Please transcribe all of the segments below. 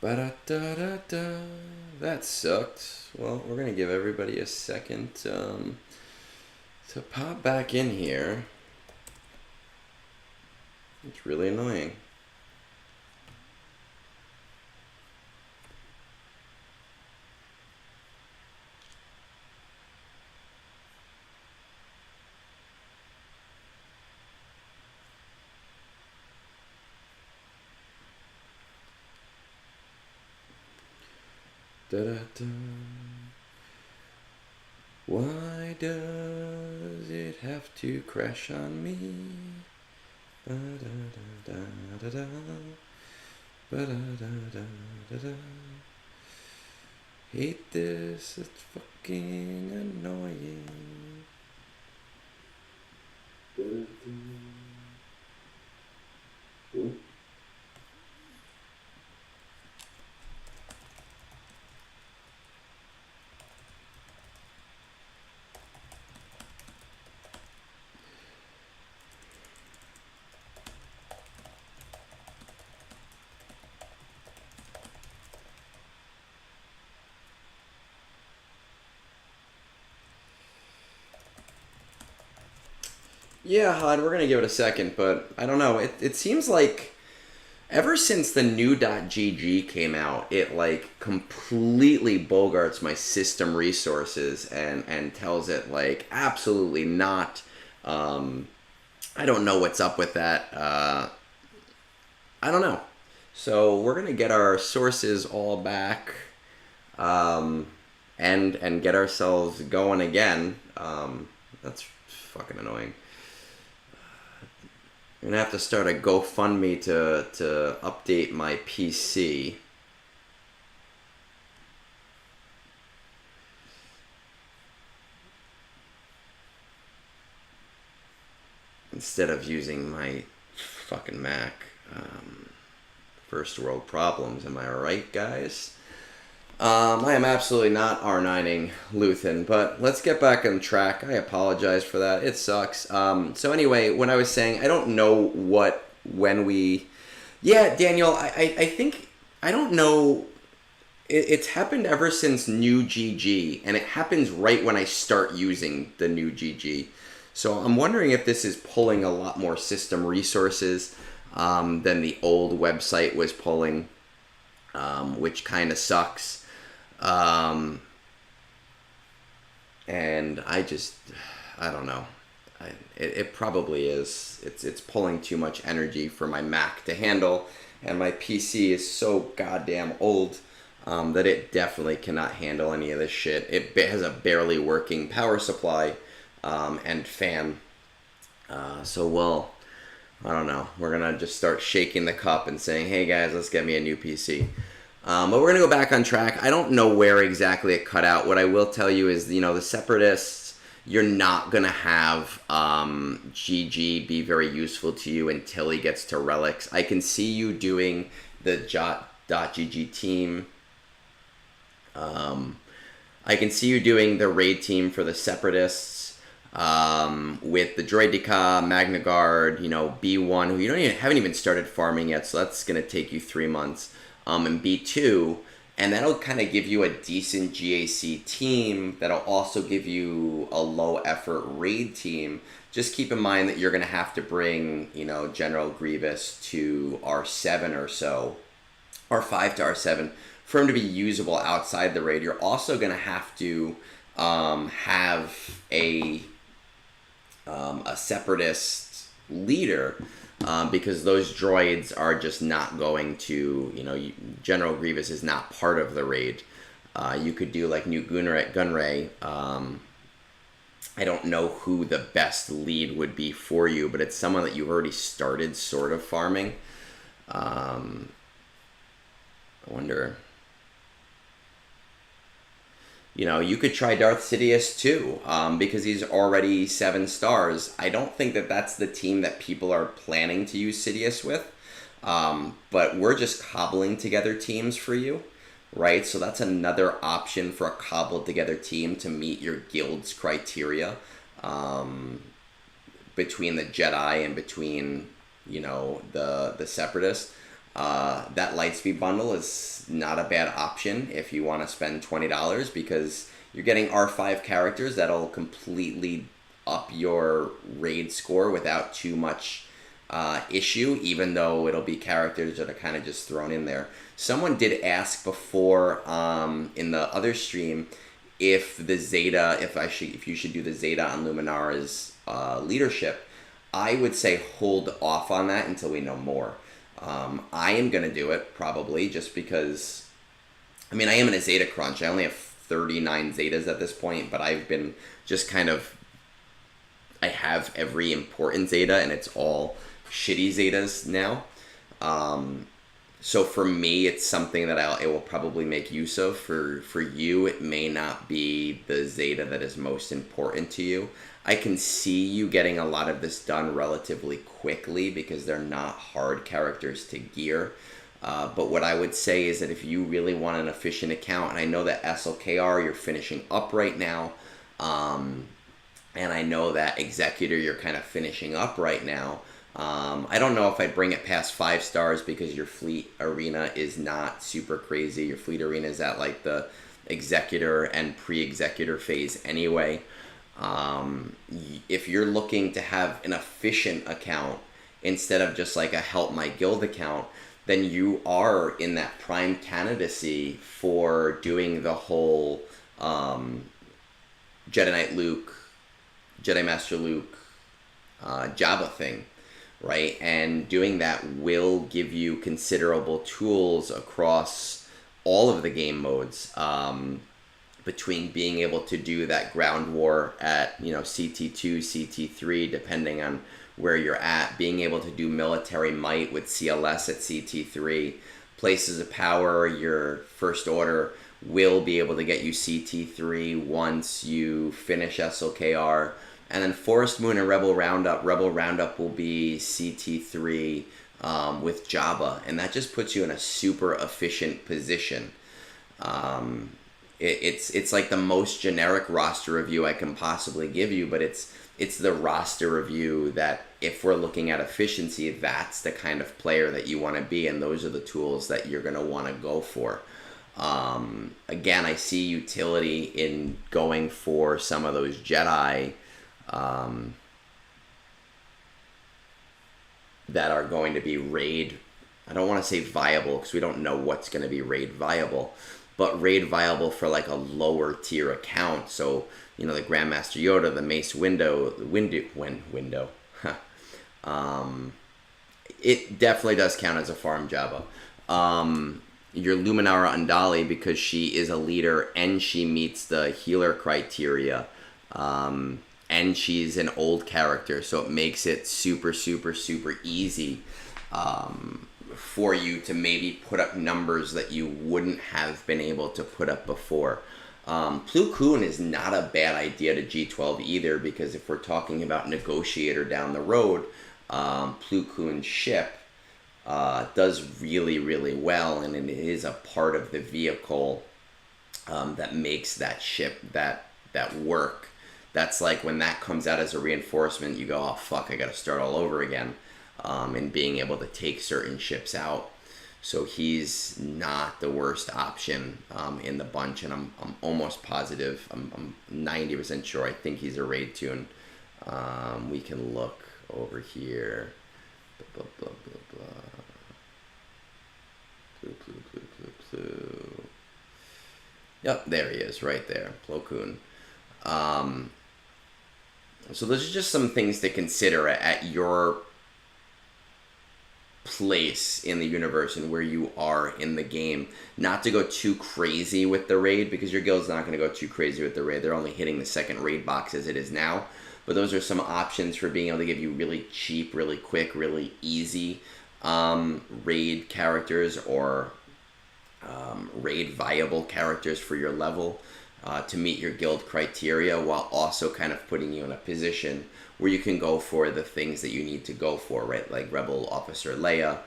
Ba-da-da-da-da. That sucked. Well, we're gonna give everybody a second to pop back in here. It's really annoying. Da-da-da. Why does it have to crash on me? Ba-da-da-da-da-da. Ba-da-da-da-da-da. Hate this, it's fucking annoying. Yeah, HOD, we're gonna give it a second, but I don't know. It seems like ever since the new .gg came out, it like completely bogarts my system resources and tells it like absolutely not. I don't know what's up with that. I don't know. So we're gonna get our sources all back, and get ourselves going again. That's fucking annoying. I'm gonna have to start a GoFundMe to update my PC. Instead of using my fucking Mac. First world problems, am I right, guys? I am absolutely not R9ing Luthen, but let's get back on track. I apologize for that. It sucks. So anyway, when I was saying, I don't know when we... Yeah, Daniel, I think... I don't know... It's happened ever since new GG, and it happens right when I start using the new GG. So I'm wondering if this is pulling a lot more system resources than the old website was pulling, which kind of sucks. And I don't know. It probably is. It's pulling too much energy for my Mac to handle, and my PC is so goddamn old that it definitely cannot handle any of this shit. It has a barely working power supply and fan. So, well, I don't know. We're going to just start shaking the cup and saying, hey guys, let's get me a new PC. But we're going to go back on track. I don't know where exactly it cut out. What I will tell you is, the Separatists, you're not going to have GG be very useful to you until he gets to Relics. I can see you doing the .gg team. I can see you doing the raid team for the Separatists with the Droideka, Magna Guard, B1, who you haven't even started farming yet, so that's going to take you 3 months. And B2, and that'll kind of give you a decent GAC team. That'll also give you a low effort raid team. Just keep in mind that you're going to have to bring, General Grievous to R7 or so, R5 to R7, for him to be usable outside the raid. You're also going to have to have a Separatist leader. Because those droids are just not going to, General Grievous is not part of the raid. You could do like New Gunray. I don't know who the best lead would be for you, but it's someone that you've already started sort of farming. I wonder... you could try Darth Sidious too, because he's already 7 stars. I don't think that that's the team that people are planning to use Sidious with, but we're just cobbling together teams for you, right? So that's another option for a cobbled together team to meet your guild's criteria between the Jedi and between, the Separatists. That Lightspeed bundle is not a bad option if you want to spend $20 because you're getting R5 characters that'll completely up your raid score without too much issue, even though it'll be characters that are kind of just thrown in there. Someone did ask before in the other stream if the Zeta, if you should do the Zeta on Luminara's leadership. I would say hold off on that until we know more. I am going to do it probably just because, I mean, I am in a Zeta crunch. I only have 39 Zetas at this point, but I've been just kind of, I have every important Zeta and it's all shitty Zetas now. So for me, it's something that it will probably make use of. For you, it may not be the Zeta that is most important to you. I can see you getting a lot of this done relatively quickly because they're not hard characters to gear. But what I would say is that if you really want an efficient account, and I know that SLKR you're finishing up right now, and I know that Executor you're kind of finishing up right now, I don't know if I'd bring it past 5 stars because your fleet arena is not super crazy. Your fleet arena is at like the Executor and pre-Executor phase anyway. If you're looking to have an efficient account instead of just like a help my guild account, then you are in that prime candidacy for doing the whole Jedi Knight Luke, Jedi Master Luke, Jabba thing, right? And doing that will give you considerable tools across all of the game modes. Between being able to do that ground war at, you know, CT2, CT3, depending on where you're at, being able to do military might with CLS at CT3, places of power, your first order will be able to get you CT3 once you finish SLKR, and then Forest Moon and Rebel Roundup will be CT3 with Jabba, and that just puts you in a super efficient position. It's like the most generic roster review I can possibly give you, but it's the roster review that if we're looking at efficiency, that's the kind of player that you want to be, and those are the tools that you're going to want to go for. Again, I see utility in going for some of those Jedi that are going to be raid, I don't want to say viable because we don't know what's going to be raid viable, but raid viable for like a lower tier account. So, you know, the Grandmaster Yoda, the Mace Window, it definitely does count as a farm Jabba. Your Luminara Undali, because she is a leader and she meets the healer criteria, and she's an old character, so it makes it super, super, super easy for you to maybe put up numbers that you wouldn't have been able to put up before. Plo Koon is not a bad idea to G12 either, because if we're talking about Negotiator down the road, Plo Koon's ship does really, really well, and it is a part of the vehicle that makes that ship that work. That's like when that comes out as a reinforcement, you go, oh fuck, I gotta start all over again, and being able to take certain ships out. So he's not the worst option in the bunch, and I'm almost positive, I'm 90% sure, I think he's a raid tune. We can look over here. Blah, blah, blah, blah, blah. Plu. Yep, there he is, right there, Plo Koon. So those are just some things to consider at your place in the universe and where you are in the game. Not to go too crazy with the raid, because your guild's not going to go too crazy with the raid. They're only hitting the second raid box as it is now. But those are some options for being able to give you really cheap, really quick, really easy raid characters, or raid viable characters for your level to meet your guild criteria, while also kind of putting you in a position where you can go for the things that you need to go for, right? Like Rebel Officer Leia,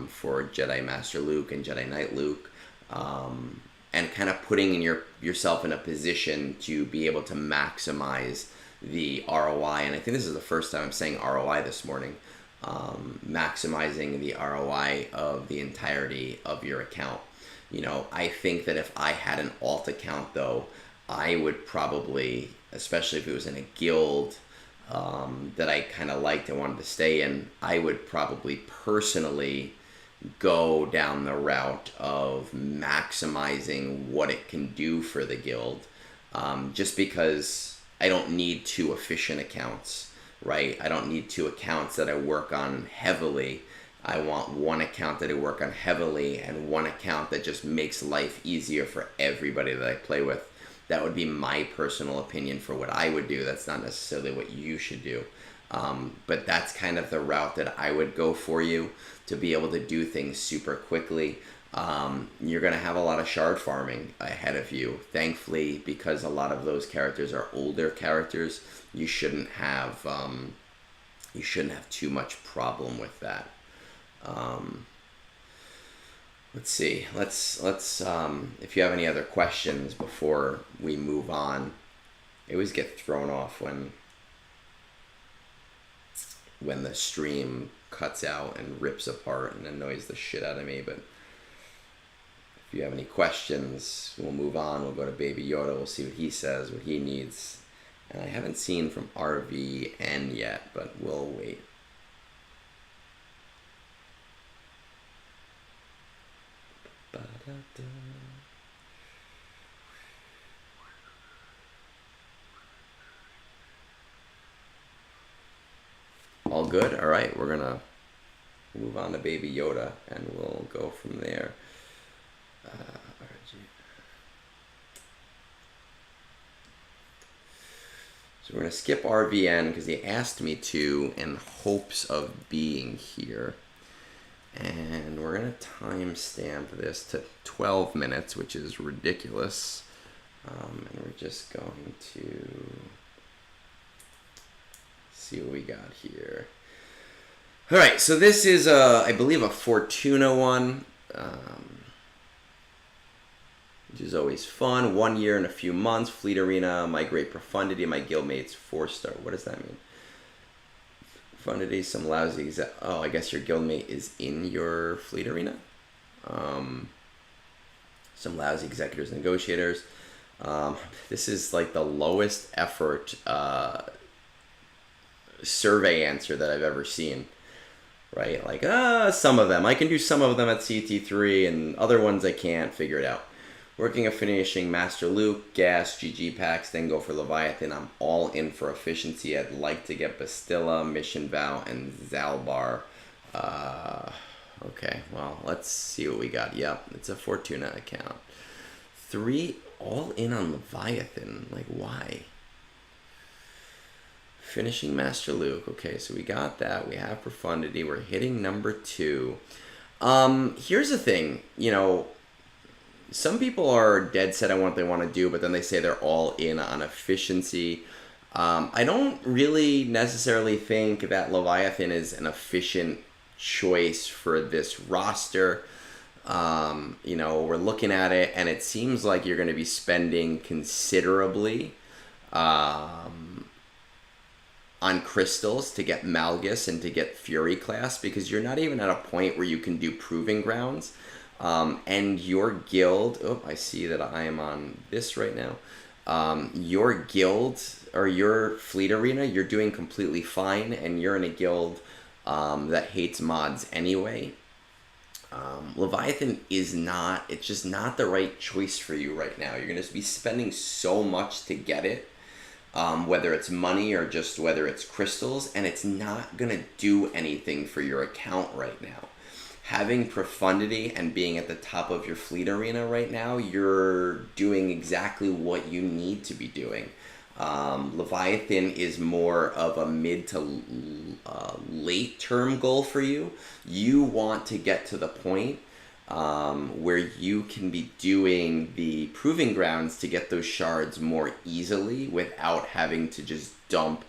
for Jedi Master Luke and Jedi Knight Luke, and kind of putting in yourself in a position to be able to maximize the ROI. And I think this is the first time I'm saying ROI this morning. maximizing the ROI of the entirety of your account. You know, I think that if I had an alt account though, I would probably, especially if it was in a guild that I kind of liked and wanted to stay in, I would probably personally go down the route of maximizing what it can do for the guild, just because I don't need two efficient accounts, right? I don't need two accounts that I work on heavily. I want one account that I work on heavily and one account that just makes life easier for everybody that I play with. That would be my personal opinion for what I would do. That's not necessarily what you should do. But that's kind of the route that I would go for you to be able to do things super quickly. You're going to have a lot of shard farming ahead of you. Thankfully, because a lot of those characters are older characters, you shouldn't have too much problem with that. Let's see. Let's if you have any other questions before we move on. I always get thrown off when the stream cuts out and rips apart and annoys the shit out of me. But if you have any questions, we'll move on. We'll go to Baby Yoda. We'll see what he says, what he needs. And I haven't seen from RVN yet, but we'll wait. Ba-da-da. All good? All right, we're gonna move on to Baby Yoda and we'll go from there. So we're gonna skip RVN because he asked me to in hopes of being here. And we're going to timestamp this to 12 minutes, which is ridiculous. And we're just going to see what we got here. All right, so this is, I believe, a Fortuna one, which is always fun. 1 year and a few months. Fleet Arena, my great profundity, my guildmates, 4-star. What does that mean? Profundity, some lousy oh, I guess your guildmate is in your Fleet Arena. Some lousy executors, negotiators. This is like the lowest effort survey answer that I've ever seen. Right? Like, some of them. I can do some of them at CT3 and other ones I can't figure it out. Working of finishing Master Luke, Gas, GG packs, then go for Leviathan. I'm all in for efficiency. I'd like to get Bastilla, Mission Vow, and Zalbar. Okay, well, let's see what we got. Yep, it's a Fortuna account. 3 all in on Leviathan. Like, why? Finishing Master Luke. Okay, so we got that. We have Profundity. We're hitting number 2. Here's the thing, you know, some people are dead set on what they want to do, but then they say they're all in on efficiency. I don't really necessarily think that Leviathan is an efficient choice for this roster. You know, we're looking at it, and it seems like you're going to be spending considerably on crystals to get Malgus and to get Fury class, because you're not even at a point where you can do Proving Grounds. And your guild, oh, I see that I am on this right now. Your guild or your Fleet Arena, you're doing completely fine, and you're in a guild that hates mods anyway. Leviathan is not, it's just not the right choice for you right now. You're going to be spending so much to get it, whether it's money or just whether it's crystals, and it's not going to do anything for your account right now. Having Profundity and being at the top of your Fleet Arena right now, you're doing exactly what you need to be doing. Leviathan is more of a mid to late term goal for you. You want to get to the point where you can be doing the Proving Grounds to get those shards more easily without having to just dump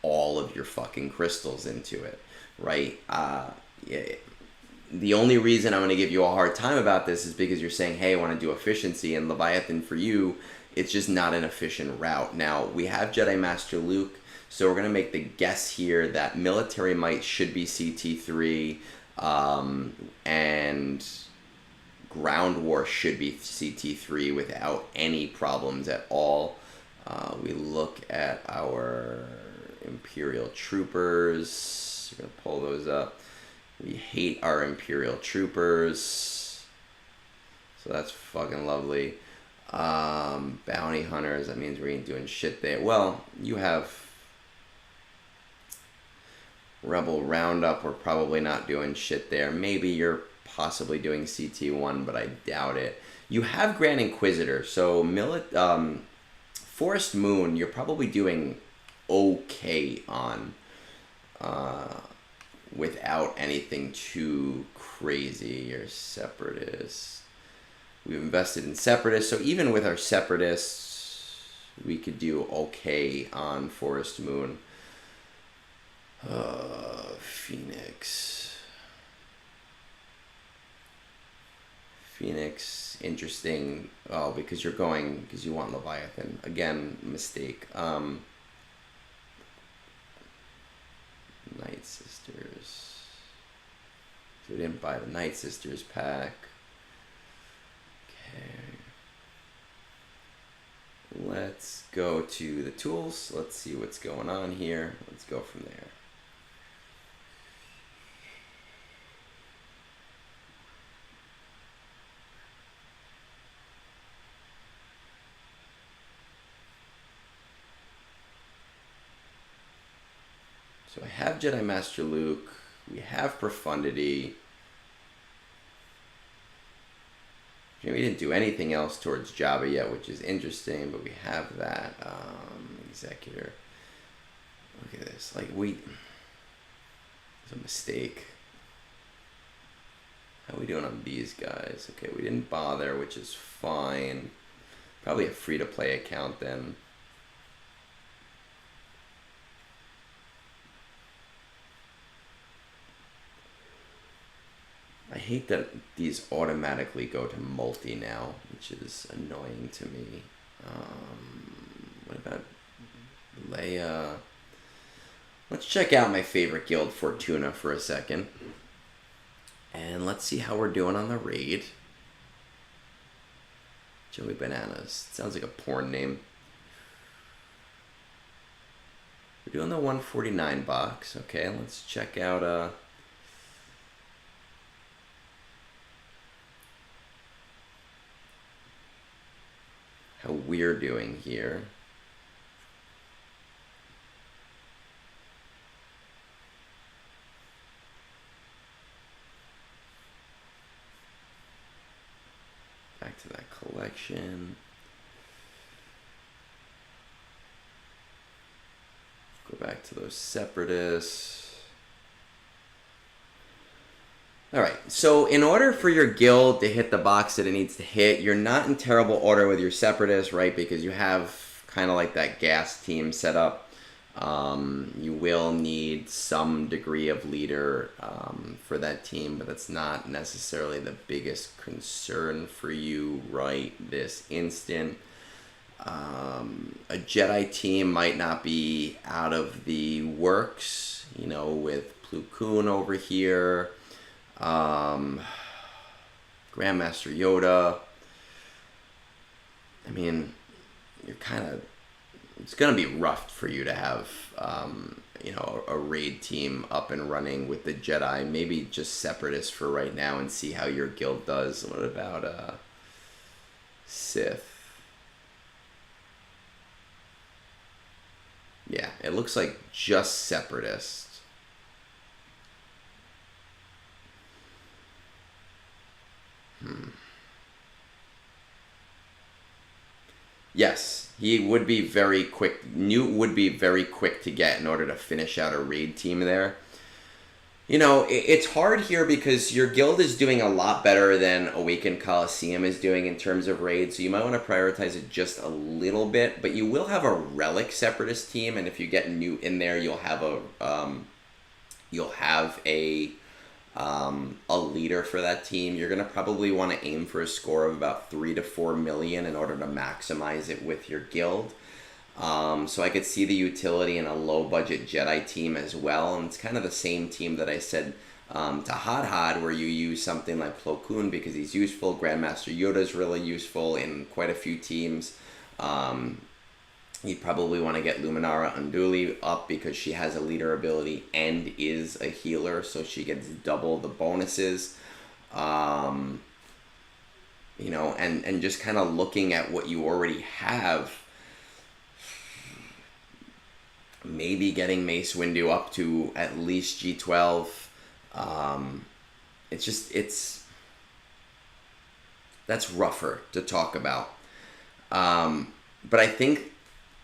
all of your fucking crystals into it, right? The only reason I'm going to give you a hard time about this is because you're saying, hey, I want to do efficiency, and Leviathan for you, it's just not an efficient route. Now, we have Jedi Master Luke, So we're going to make the guess here that military might should be CT3, and ground war should be CT3 without any problems at all. We look at our Imperial troopers. We're going to pull those up. We hate our Imperial troopers. So that's fucking lovely. Bounty hunters, that means we ain't doing shit there. Well, you have Rebel Roundup, we're probably not doing shit there. Maybe you're possibly doing CT1, but I doubt it. You have Grand Inquisitor, so Forest Moon, you're probably doing okay on, without anything too crazy. Your Separatists. We've invested in Separatists, so even with our Separatists, we could do okay on Forest Moon. Phoenix, interesting. Oh, because you want Leviathan. Again, mistake. Night Sisters. So we didn't buy the Night Sisters pack. Okay. Let's go to the tools. Let's see what's going on here. Let's go from there. So I have Jedi Master Luke. We have Profundity. We didn't do anything else towards Jabba yet, which is interesting, but we have that. Executor. Look at this. Like, it's a mistake. How are we doing on these guys? Okay, we didn't bother, which is fine. Probably a free-to-play account then. I hate that these automatically go to multi now, which is annoying to me. What about Leia? Let's check out my favorite guild, Fortuna, for a second. And let's see how we're doing on the raid. Joey Bananas. Sounds like a porn name. We're doing the 149 box. Okay, let's check out... how we're doing here. Back to that collection. Go back to those Separatists. Alright, so in order for your guild to hit the box that it needs to hit, you're not in terrible order with your Separatists, right? Because you have kind of like that gas team set up. You will need some degree of leader for that team, but that's not necessarily the biggest concern for you right this instant. A Jedi team might not be out of the works, you know, with Plo Koon over here. Grandmaster Yoda. I mean, you're kind of... it's going to be rough for you to have, you know, a raid team up and running with the Jedi. Maybe just Separatists for right now and see how your guild does. What about Sith? Yeah, it looks like just Separatists. Yes, he would be very quick. Newt would be very quick to get in order to finish out a raid team there. You know, it's hard here because your guild is doing a lot better than Awakened Coliseum is doing in terms of raids, so you might want to prioritize it just a little bit, but you will have a Relic Separatist team, and if you get Newt in there, you'll have a leader for that team. You're going to probably want to aim for a score of about 3 to 4 million in order to maximize it with your guild. So I could see the utility in a low-budget Jedi team as well, and it's kind of the same team that I said to HodHod, where you use something like Plo Koon because he's useful. Grandmaster Yoda is really useful in quite a few teams. You probably want to get Luminara Unduli up because she has a leader ability and is a healer, so she gets double the bonuses. You know, and just kind of looking at what you already have, maybe getting Mace Windu up to at least G12. That's rougher to talk about. But I think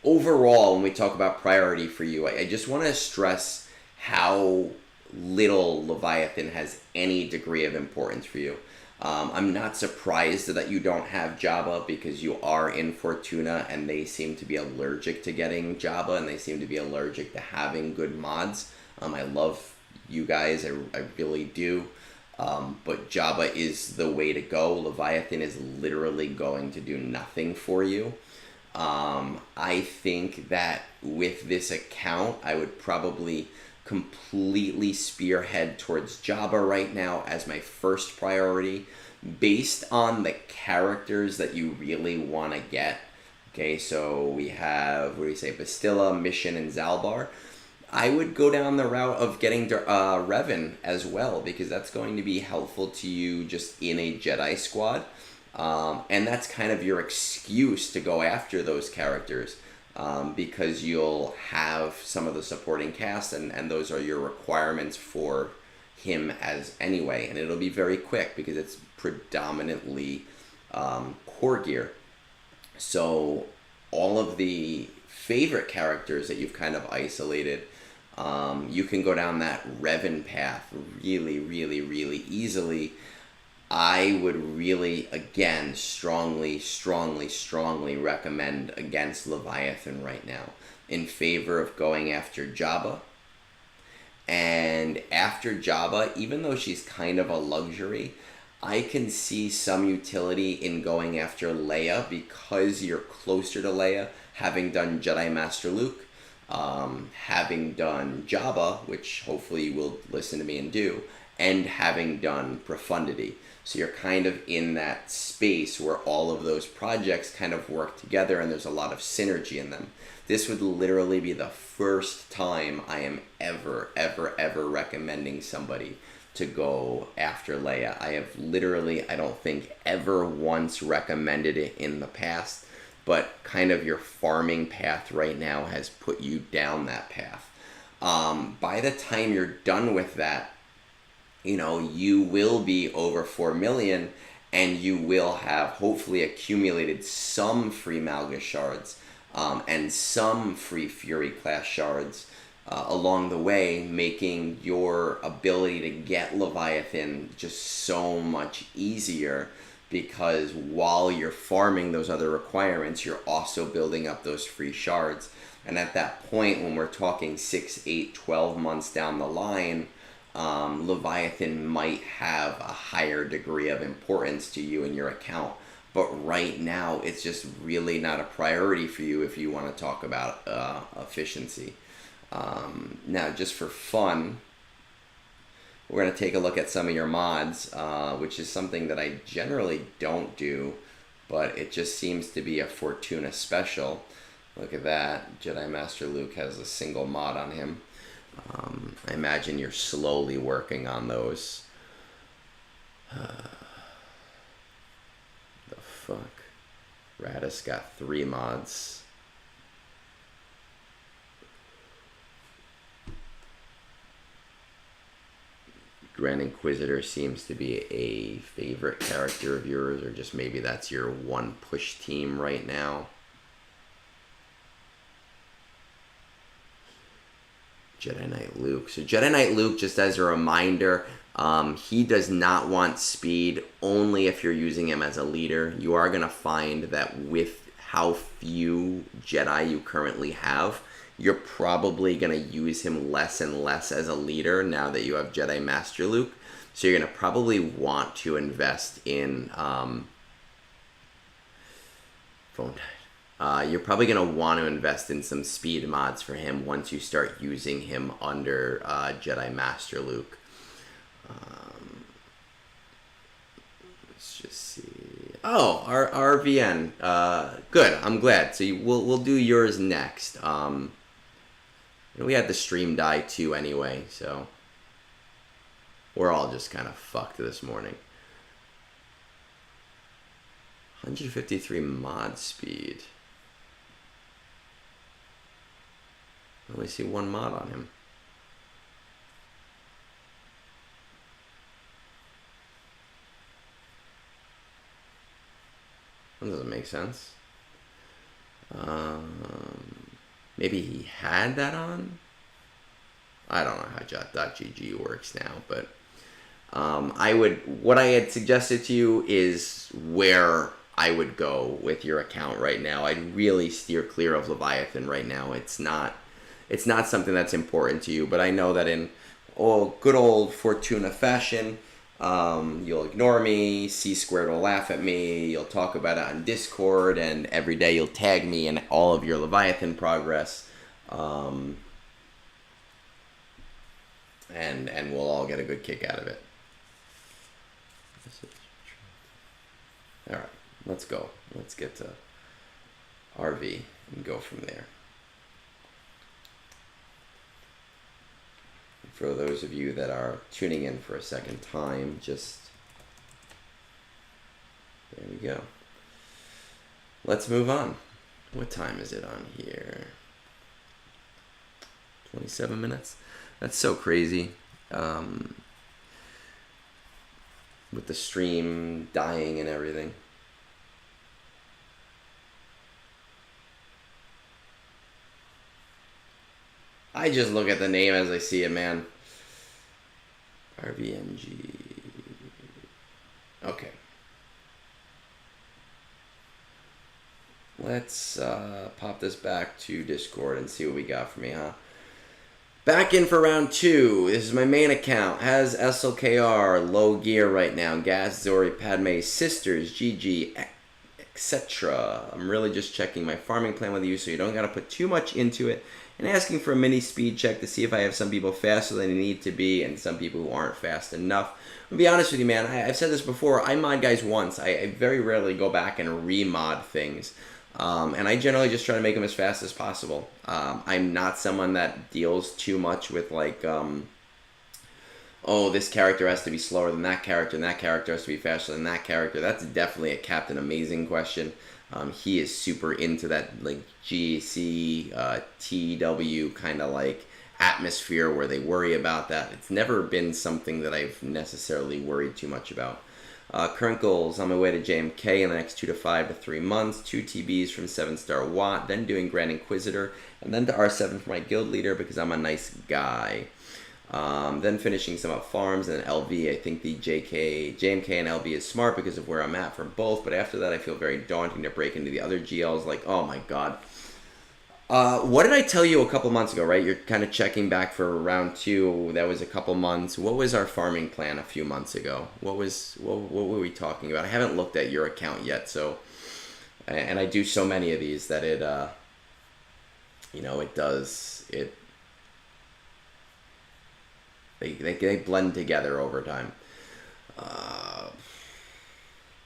overall, when we talk about priority for you, I just want to stress how little Leviathan has any degree of importance for you. I'm not surprised that you don't have Jabba because you are in Fortuna and they seem to be allergic to getting Jabba and they seem to be allergic to having good mods. I love you guys, I really do. But Jabba is the way to go. Leviathan is literally going to do nothing for you. I think that with this account, I would probably completely spearhead towards Jabba right now as my first priority, based on the characters that you really want to get. Okay, so we have, what do we say, Bastilla, Mission, and Zalbar. I would go down the route of getting Revan as well, because that's going to be helpful to you just in a Jedi squad. And that's kind of your excuse to go after those characters, because you'll have some of the supporting cast, and those are your requirements for him as anyway. And it'll be very quick because it's predominantly core gear. So all of the favorite characters that you've kind of isolated, you can go down that Revan path really, really, really easily. I would really, again, strongly recommend against Leviathan right now, in favor of going after Jabba. And after Jabba, even though she's kind of a luxury, I can see some utility in going after Leia, because you're closer to Leia, having done Jedi Master Luke, having done Jabba, which hopefully you will listen to me and do, and having done Profundity. So you're kind of in that space where all of those projects kind of work together and there's a lot of synergy in them. This would literally be the first time I am ever recommending somebody to go after Leia. I have literally, I don't think, ever once recommended it in the past, but kind of your farming path right now has put you down that path. By the time you're done with that, you know, you will be over 4 million, and you will have hopefully accumulated some free Malgus shards and some free Fury class shards along the way, making your ability to get Leviathan just so much easier, because while you're farming those other requirements, you're also building up those free shards. And at that point, when we're talking 6, 8, 12 months down the line, Leviathan might have a higher degree of importance to you in your account. But right now, it's just really not a priority for you if you want to talk about efficiency. Now, just for fun, we're going to take a look at some of your mods, which is something that I generally don't do, but it just seems to be a Fortuna special. Look at that. Jedi Master Luke has a single mod on him. I imagine you're slowly working on those. The fuck? Radis got 3 mods. Grand Inquisitor seems to be a favorite character of yours, or just maybe that's your one push team right now. Jedi Knight Luke. So Jedi Knight Luke, just as a reminder, he does not want speed, only if you're using him as a leader. You are going to find that with how few Jedi you currently have, you're probably going to use him less and less as a leader now that you have Jedi Master Luke. So you're going to probably want to invest in... phone died. You're probably going to want to invest in some speed mods for him once you start using him under Jedi Master Luke. Let's just see. Oh, our RVN. Good. I'm glad. So we'll do yours next. We had the stream die too anyway, so we're all just kind of fucked this morning. 153 mod speed. I only see one mod on him. That doesn't make sense. Maybe he had that on? I don't know how .gg works now, but what I had suggested to you is where I would go with your account right now. I'd really steer clear of Leviathan right now. It's not something that's important to you, but I know that in good old Fortuna fashion, you'll ignore me, C-Squared will laugh at me, you'll talk about it on Discord, and every day you'll tag me in all of your Leviathan progress. And we'll all get a good kick out of it. Alright, let's go. Let's get to RV and go from there. For those of you that are tuning in for a second time, just there we go. Let's move on. What time is it on here? 27 minutes? That's so crazy. With the stream dying and everything. I just look at the name as I see it, man. RVNG. Okay. Let's pop this back to Discord and see what we got for me, huh? Back in for round 2. This is my main account. Has SLKR, low gear right now. Gaz, Zori, Padme, Sisters, GG, etc. I'm really just checking my farming plan with you, so you don't got to put too much into it. And asking for a mini speed check to see if I have some people faster than they need to be and some people who aren't fast enough. I'll be honest with you, man. I've said this before. I mod guys once. I very rarely go back and remod things. And I generally just try to make them as fast as possible. I'm not someone that deals too much with like, oh, this character has to be slower than that character, and that character has to be faster than that character. That's definitely a Captain Amazing question. He is super into that like GC, TW kind of like atmosphere where they worry about that. It's never been something that I've necessarily worried too much about. Current goals, on my way to JMK in the next 2 to 5 to 3 months, 2 TBs from 7-star Watt, then doing Grand Inquisitor, and then to R7 for my guild leader because I'm a nice guy. Then finishing some up farms and LV. I think the JMK and LV is smart because of where I'm at for both, but after that I feel very daunting to break into the other GLs. Like, oh my god. What did I tell you a couple months ago, right? You're kind of checking back for round 2. That was a couple months. What was our farming plan a few months ago? What were we talking about? I haven't looked at your account yet, so, and I do so many of these that it, they blend together over time.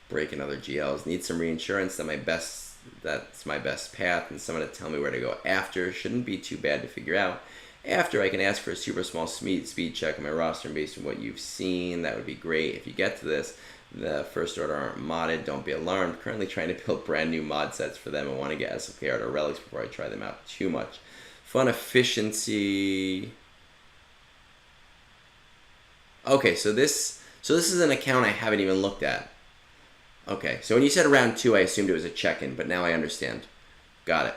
Breaking other GLs. Need some reinsurance. That's my best path, and someone to tell me where to go after. Shouldn't be too bad to figure out. After, I can ask for a super small speed check on my roster based on what you've seen. That would be great. If you get to this, the first order aren't modded, don't be alarmed. Currently trying to build brand new mod sets for them and want to get SLKR or relics before I try them out too much. Fun efficiency. Okay, so this is an account I haven't even looked at. Okay, so when you said round 2, I assumed it was a check-in, but now I understand. Got it.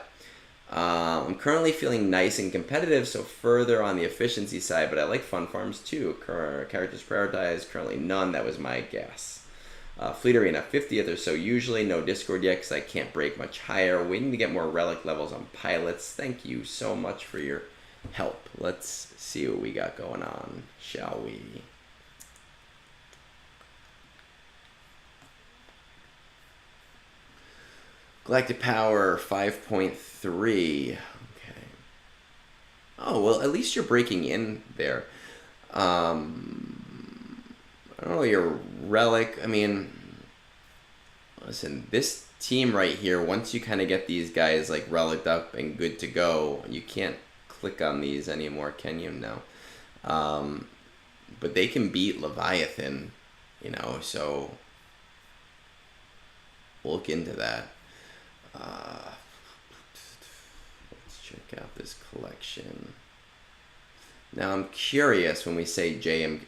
I'm currently feeling nice and competitive, so further on the efficiency side, but I like fun farms too. Characters prioritized, currently none. That was my guess. Fleet Arena, 50th or so usually. No Discord yet because I can't break much higher. Waiting to get more relic levels on pilots. Thank you so much for your help. Let's see what we got going on, shall we? Galactic power 5.3. Okay. Oh, well, at least you're breaking in there. I don't know, your relic. I mean, listen, this team right here, once you kind of get these guys like relicked up and good to go, you can't click on these anymore, can you? No. But they can beat Leviathan, you know, so look into that. Let's check out this collection. Now I'm curious when we say JM.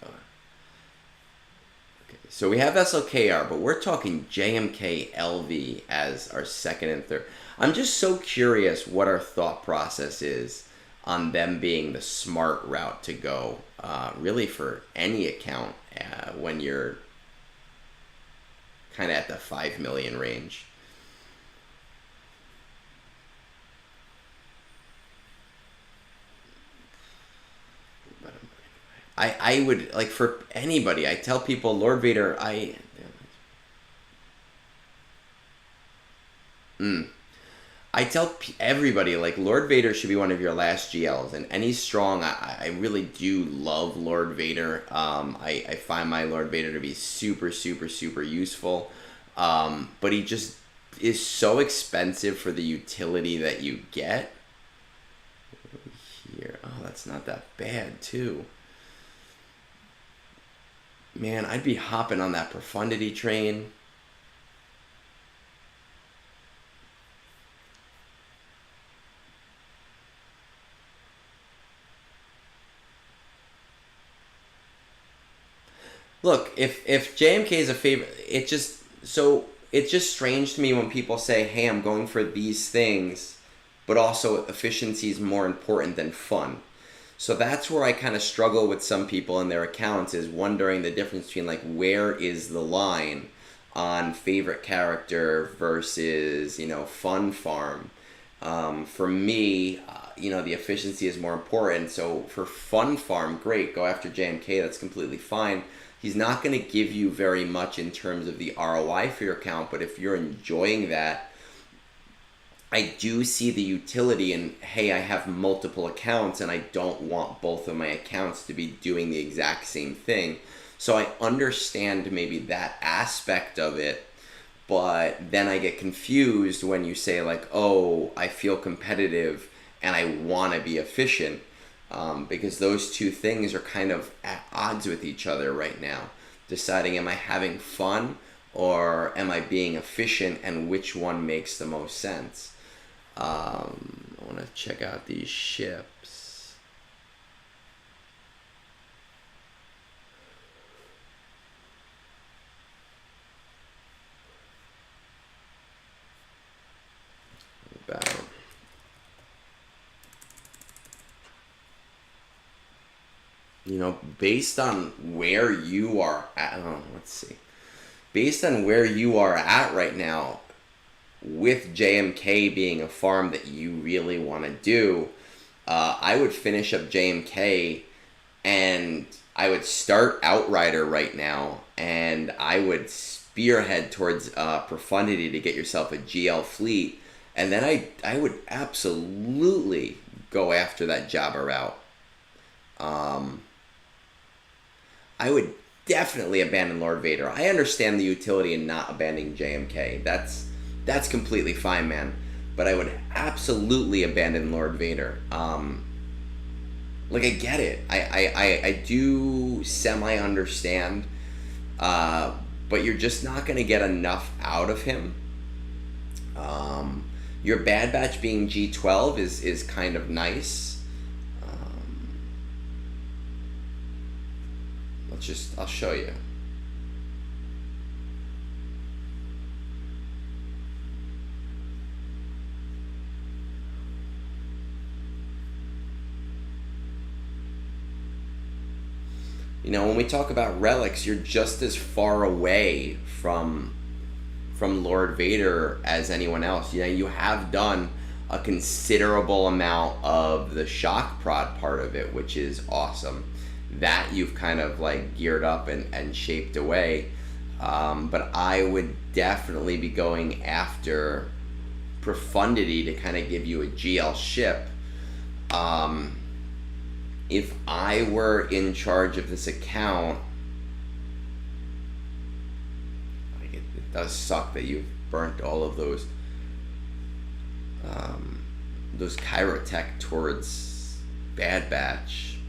Okay, so we have SLKR, but we're talking JMK LV as our second and third. I'm just so curious what our thought process is on them being the smart route to go, really for any account when you're kind of at the 5 million range. I would, like, for anybody, I tell people, Lord Vader, I tell everybody, like, Lord Vader should be one of your last GLs, and he's strong. I really do love Lord Vader. I find my Lord Vader to be super, super, super useful. But he just is so expensive for the utility that you get. Here, oh, that's not that bad, too. Man, I'd be hopping on that profundity train. Look, if JMK is a favorite, it's just strange to me when people say, "Hey, I'm going for these things," but also efficiency is more important than fun. So that's where I kind of struggle with some people and their accounts, is wondering the difference between, like, where is the line on favorite character versus, you know, fun farm. For me, you know, the efficiency is more important. So for fun farm, great, go after JMK. That's completely fine. He's not going to give you very much in terms of the ROI for your account, but if you're enjoying that, I do see the utility in, hey, I have multiple accounts and I don't want both of my accounts to be doing the exact same thing. So I understand maybe that aspect of it, but then I get confused when you say, like, oh, I feel competitive and I want to be efficient, because those two things are kind of at odds with each other right now. Deciding, am I having fun or am I being efficient, and which one makes the most sense? I want to check out these ships. About, you know, based on where you are at, let's see. Based on where you are at right now, with JMK being a farm that you really want to do, I would finish up JMK and I would start Outrider right now, and I would spearhead towards Profundity to get yourself a GL fleet, and then I would absolutely go after that Jabba route. I would definitely abandon Lord Vader. I understand the utility in not abandoning JMK. That's completely fine, man. But I would absolutely abandon Lord Vader. Like, I get it. I do semi-understand. But you're just not going to get enough out of him. Your Bad Batch being G12 is kind of nice. I'll show you. You know, when we talk about relics, you're just as far away from Lord Vader as anyone else. You know, you have done a considerable amount of the shock prod part of it, which is awesome. That you've kind of like geared up and shaped away. But I would definitely be going after profundity to kind of give you a GL ship. If I were in charge of this account, like it does suck that you've burnt all of those Chirotech towards Bad Batch.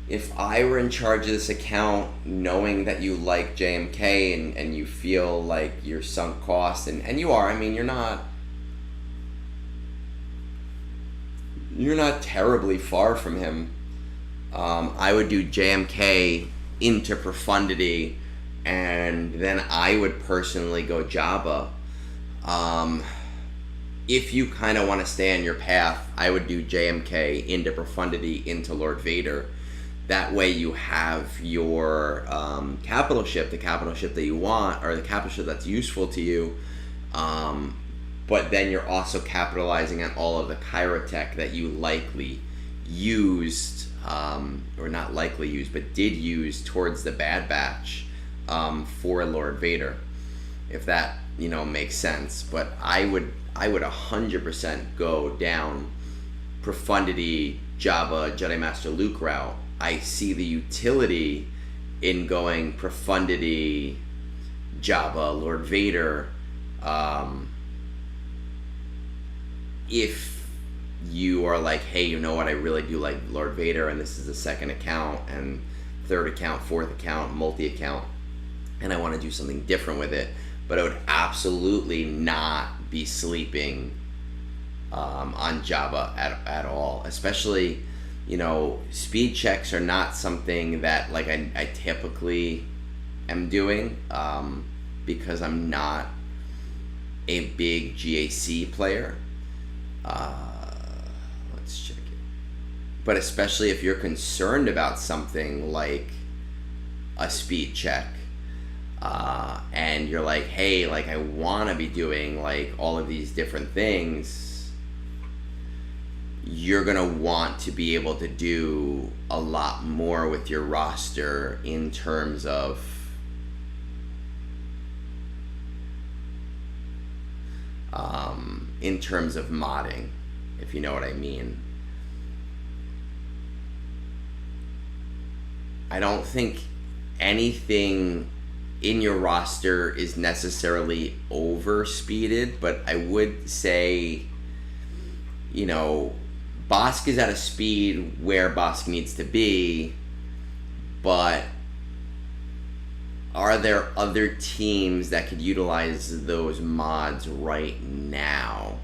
If I were in charge of this account, knowing that you like JMK and you feel like you're sunk cost, and you are, I mean, you're not terribly far from him. I would do JMK into Profundity, and then I would personally go Jabba. If you kind of want to stay on your path, I would do JMK into Profundity into Lord Vader. That way you have your capital ship, the capital ship that you want, or the capital ship that's useful to you. But then you're also capitalizing on all of the Chirotech that you likely used, or not likely used, but did use towards the Bad Batch for Lord Vader, if that makes sense. But I would 100% go down Profundity, Jabba, Jedi Master Luke route. I see the utility in going Profundity, Jabba, Lord Vader. If you are like, hey, you know what, I really do like Lord Vader, and this is the second account, and third account, fourth account, multi-account, and I want to do something different with it, but I would absolutely not be sleeping on Jabba at all. Especially, speed checks are not something that like I typically am doing, because I'm not a big GAC player. Let's check it. But especially if you're concerned about something like a speed check, and you're like, hey, like I want to be doing like all of these different things, you're gonna want to be able to do a lot more with your roster in terms of modding, if you know what I mean. I don't think anything in your roster is necessarily over speeded, but I would say, Bosk is at a speed where Bosk needs to be, but are there other teams that could utilize those mods right now?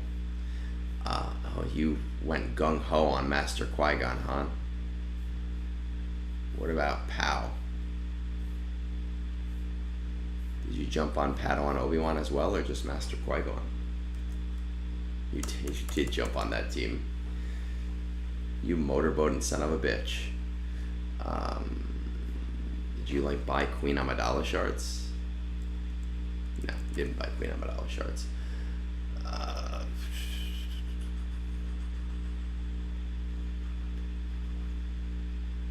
You went gung-ho on Master Qui-Gon, huh? What about Pow? Did you jump on Padawan Obi-Wan as well, or just Master Qui-Gon? You did jump on that team. You motorboating son of a bitch. Did you buy Queen Amidala shards? No, you didn't buy Queen Amidala shards.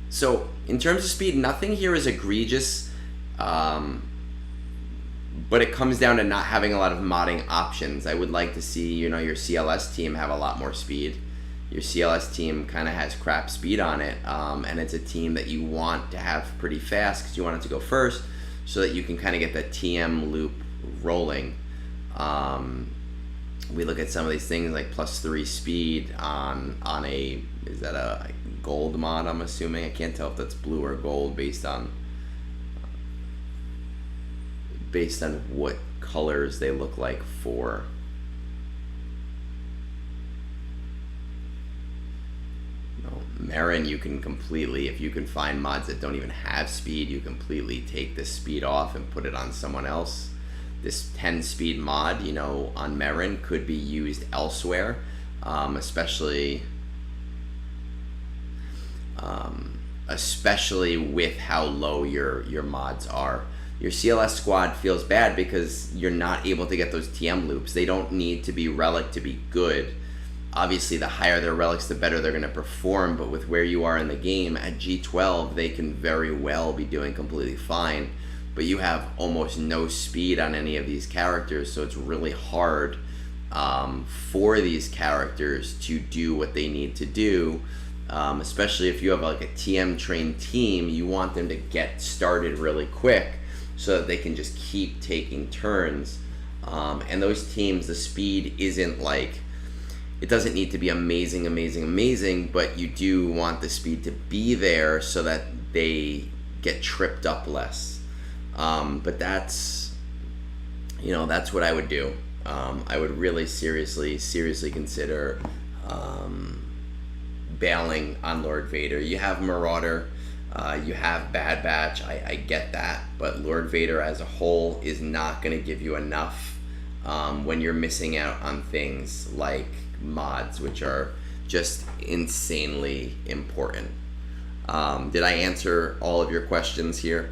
So in terms of speed, nothing here is egregious, but it comes down to not having a lot of modding options. I would like to see, your CLS team have a lot more speed. Your CLS team kind of has crap speed on it, and it's a team that you want to have pretty fast because you want it to go first so that you can kind of get the TM loop rolling. We look at some of these things like +3 speed on a, is that a gold mod, I'm assuming? I can't tell if that's blue or gold based on what colors they look like for. Marin, you can completely, if you can find mods that don't even have speed, you completely take the speed off and put it on someone else. This 10 speed mod, on Marin could be used elsewhere, especially with how low your mods are. Your CLS squad feels bad because you're not able to get those TM loops. They don't need to be relic to be good. Obviously, the higher their relics, the better they're going to perform, but with where you are in the game, at G12, they can very well be doing completely fine, but you have almost no speed on any of these characters, so it's really hard for these characters to do what they need to do. Especially if you have like a TM trained team, you want them to get started really quick so that they can just keep taking turns. And those teams, the speed isn't like, it doesn't need to be amazing, but you do want the speed to be there so that they get tripped up less. But that's what I would do. I would really seriously consider bailing on Lord Vader. You have Marauder, you have Bad Batch, I get that, but Lord Vader as a whole is not going to give you enough when you're missing out on things like mods, which are just insanely important. Did I answer all of your questions here?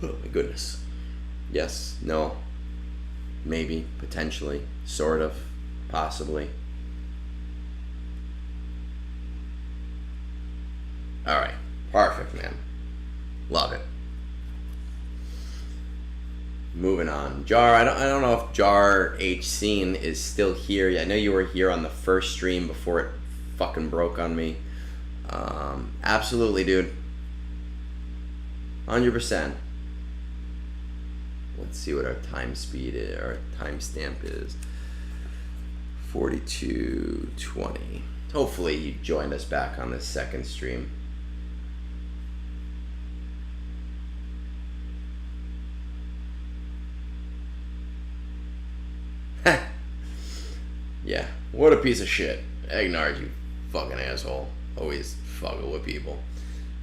Oh my goodness. Yes, no, maybe, potentially, sort of, possibly. Alright, perfect, man. Love it. Moving on. Jar, I don't know if JarHseen is still here. I know you were here on the first stream before it fucking broke on me. Absolutely, dude. 100%. Let's see what our time speed is, our timestamp is. 42:20. Hopefully you joined us back on this second stream. Yeah, what a piece of shit. Egnards, you fucking asshole. Always fucking with people.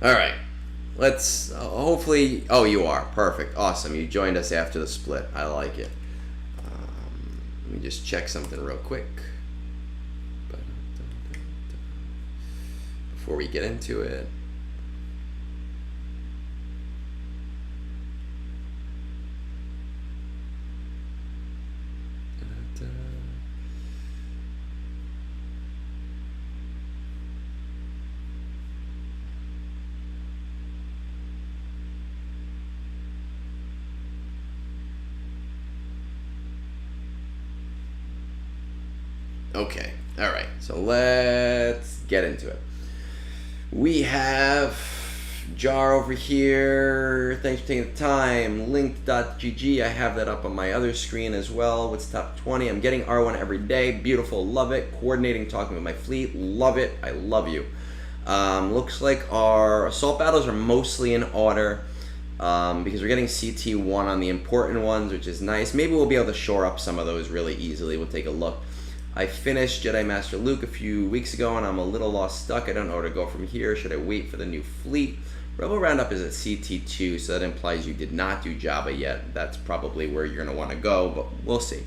Alright. Let's hopefully. Oh, you are perfect, awesome. You joined us after the split. I like it. Let me just check something real quick before we get into it. Okay, alright, so let's get into it. We have Jar over here. Thanks for taking the time. Linked.gg, I have that up on my other screen as well. What's top 20? I'm getting R1 every day. Beautiful, love it. Coordinating, talking with my fleet, love it. I love you. Looks like our assault battles are mostly in order. Because we're getting CT1 on the important ones, which is nice. Maybe we'll be able to shore up some of those really easily. We'll take a look. I finished Jedi Master Luke a few weeks ago, and I'm a little lost stuck. I don't know where to go from here. Should I wait for the new fleet? Rebel Roundup is at CT2, so that implies you did not do Jabba yet. That's probably where you're going to want to go, but we'll see.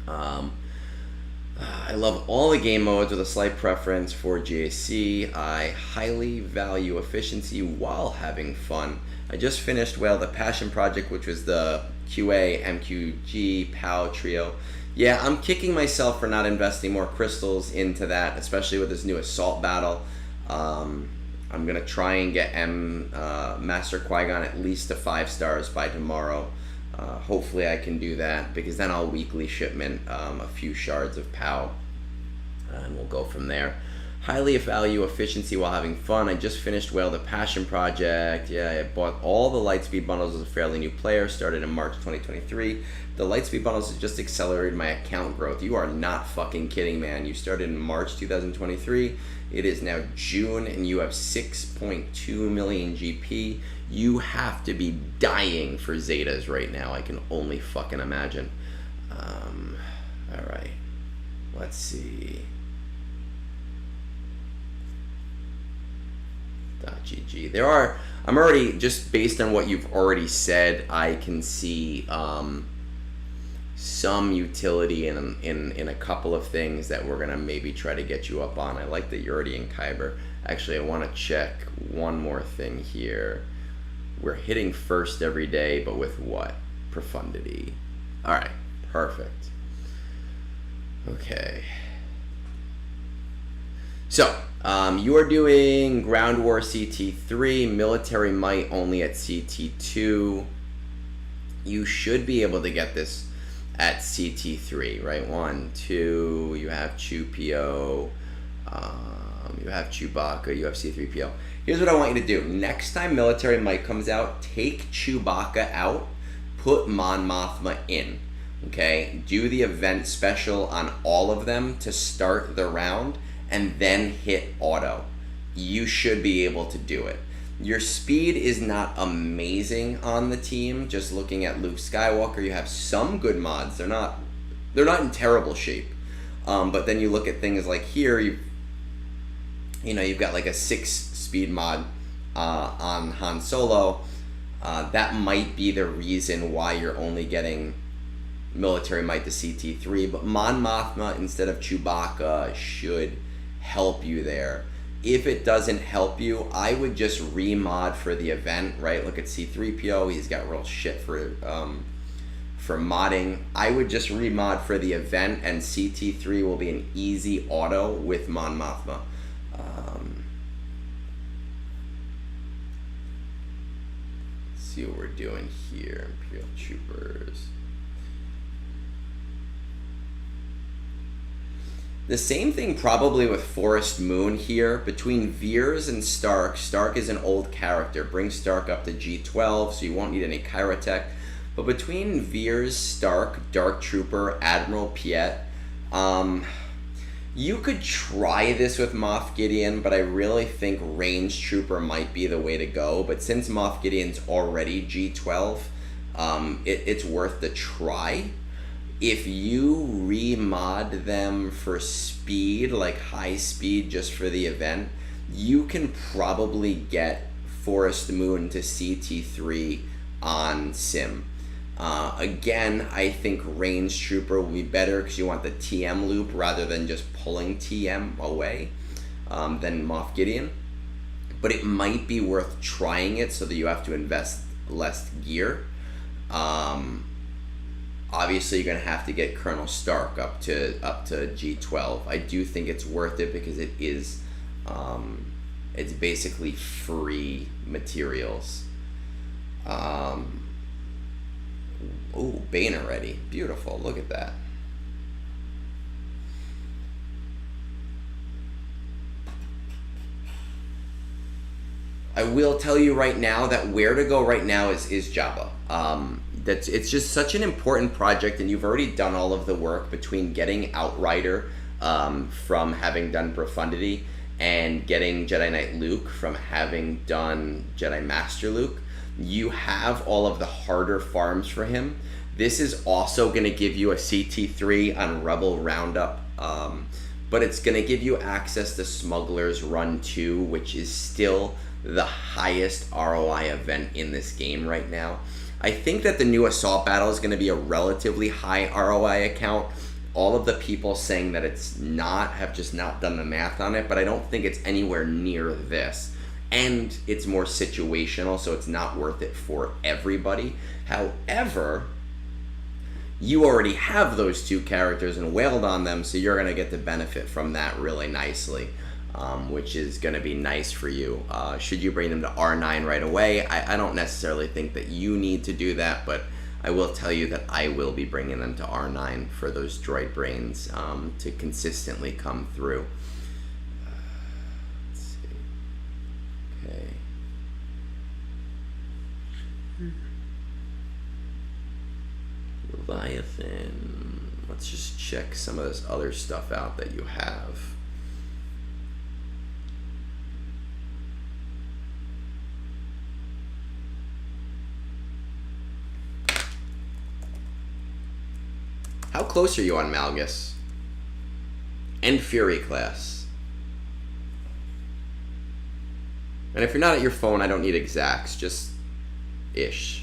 I love all the game modes with a slight preference for JC. I highly value efficiency while having fun. I just finished, well, the Passion Project, which was the QA, MQG, POW trio. Yeah, I'm kicking myself for not investing more crystals into that, especially with this new assault battle. I'm going to try and get Master Qui-Gon at least to 5 stars by tomorrow. Hopefully I can do that, because then I'll weekly shipment a few shards of POW, and we'll go from there. Highly value efficiency while having fun. I just finished, well, the Passion Project. Yeah, I bought all the Lightspeed bundles as a fairly new player, started in March 2023. The Lightspeed bundles have just accelerated my account growth. You are not fucking kidding, man. You started in March 2023. It is now June, and you have 6.2 million GP. You have to be dying for Zetas right now. I can only fucking imagine. Alright. Let's see. .gg. There are, I'm already, just based on what you've already said, I can see some utility in a couple of things that we're gonna maybe try to get you up on. I like that you're already in Kyber. Actually, I want to check one more thing here. We're hitting first every day, but with what? Profundity. All right, perfect. Okay. So, you are doing Ground War CT3, Military Might only at CT2. You should be able to get this at CT3, right? 1, 2, you have Chew-PO, you have Chewbacca, you have C-3PO. Here's what I want you to do. Next time Military Might comes out, take Chewbacca out, put Mon Mothma in, okay? Do the event special on all of them to start the round, and then hit auto. You should be able to do it. Your speed is not amazing on the team. Just looking at Luke Skywalker, you have some good mods. They're not in terrible shape. But then you look at things like here, you've got like a 6 speed mod on Han Solo. That might be the reason why you're only getting Military Might to CT3. But Mon Mothma instead of Chewbacca should help you there. If it doesn't help you, I would just remod for the event, right? Look at C-3PO, he's got real shit for modding. I would just remod for the event, and CT3 will be an easy auto with Mon Mothma. Let's see what we're doing here. Imperial Troopers. The same thing probably with Forest Moon here. Between Veers and Stark, Stark is an old character. Bring Stark up to G12, so you won't need any Kyrotech. But between Veers, Stark, Dark Trooper, Admiral Piet, you could try this with Moff Gideon, but I really think Range Trooper might be the way to go. But since Moff Gideon's already G12, it's worth the try. If you remod them for speed, like high speed just for the event, you can probably get Forest Moon to CT3 on Sim. Again, I think Range Trooper will be better because you want the TM loop rather than just pulling TM away than Moff Gideon. But it might be worth trying it so that you have to invest less gear. Obviously, you're going to have to get Colonel Stark up to G12. I do think it's worth it because it is, it's basically free materials. Ooh, Bane already. Beautiful. Look at that. I will tell you right now that where to go right now is Jabba. It's just such an important project, and you've already done all of the work between getting Outrider from having done Profundity and getting Jedi Knight Luke from having done Jedi Master Luke. You have all of the harder farms for him. This is also going to give you a CT3 on Rebel Roundup, but it's going to give you access to Smuggler's Run 2, which is still the highest ROI event in this game right now. I think that the new Assault Battle is going to be a relatively high ROI account. All of the people saying that it's not have just not done the math on it, but I don't think it's anywhere near this. And it's more situational, so it's not worth it for everybody. However, you already have those 2 characters and wailed on them, so you're going to get to benefit from that really nicely, which is going to be nice for you. Should you bring them to R9 right away? I don't necessarily think that you need to do that, but I will tell you that I will be bringing them to R9 for those droid brains to consistently come through. Let's see. Okay. Leviathan. Let's just check some of this other stuff out that you have. How close are you on Malgus? And Fury class? And if you're not at your phone, I don't need exacts, just ish.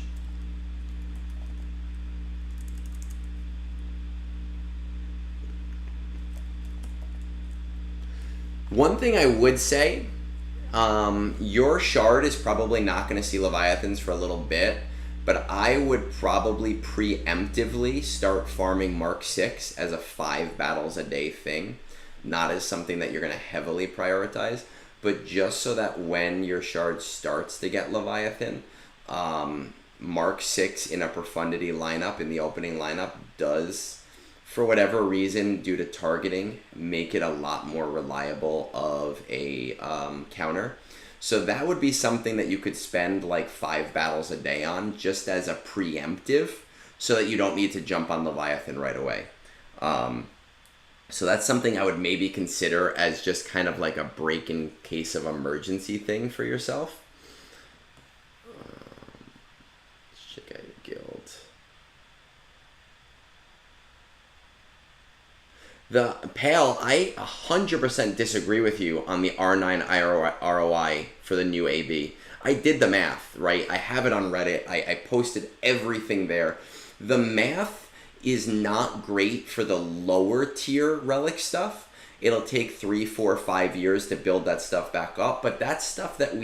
One thing I would say, your shard is probably not going to see Leviathans for a little bit, but I would probably preemptively start farming Mark 6 as a 5 battles a day thing, not as something that you're going to heavily prioritize, but just so that when your shard starts to get Leviathan, Mark 6 in a Profundity lineup, in the opening lineup, does, for whatever reason, due to targeting, make it a lot more reliable of a counter. So that would be something that you could spend like 5 battles a day on, just as a preemptive, so that you don't need to jump on Leviathan right away. So that's something I would maybe consider as just kind of like a break in case of emergency thing for yourself. Let's check out your guild. The Pale, I 100% disagree with you on the R9 ROI for the new AB. I did the math, right? I have it on Reddit. I posted everything there. The math is not great for the lower tier relic stuff. It'll take 3, 4, 5 years to build that stuff back up, but that's stuff that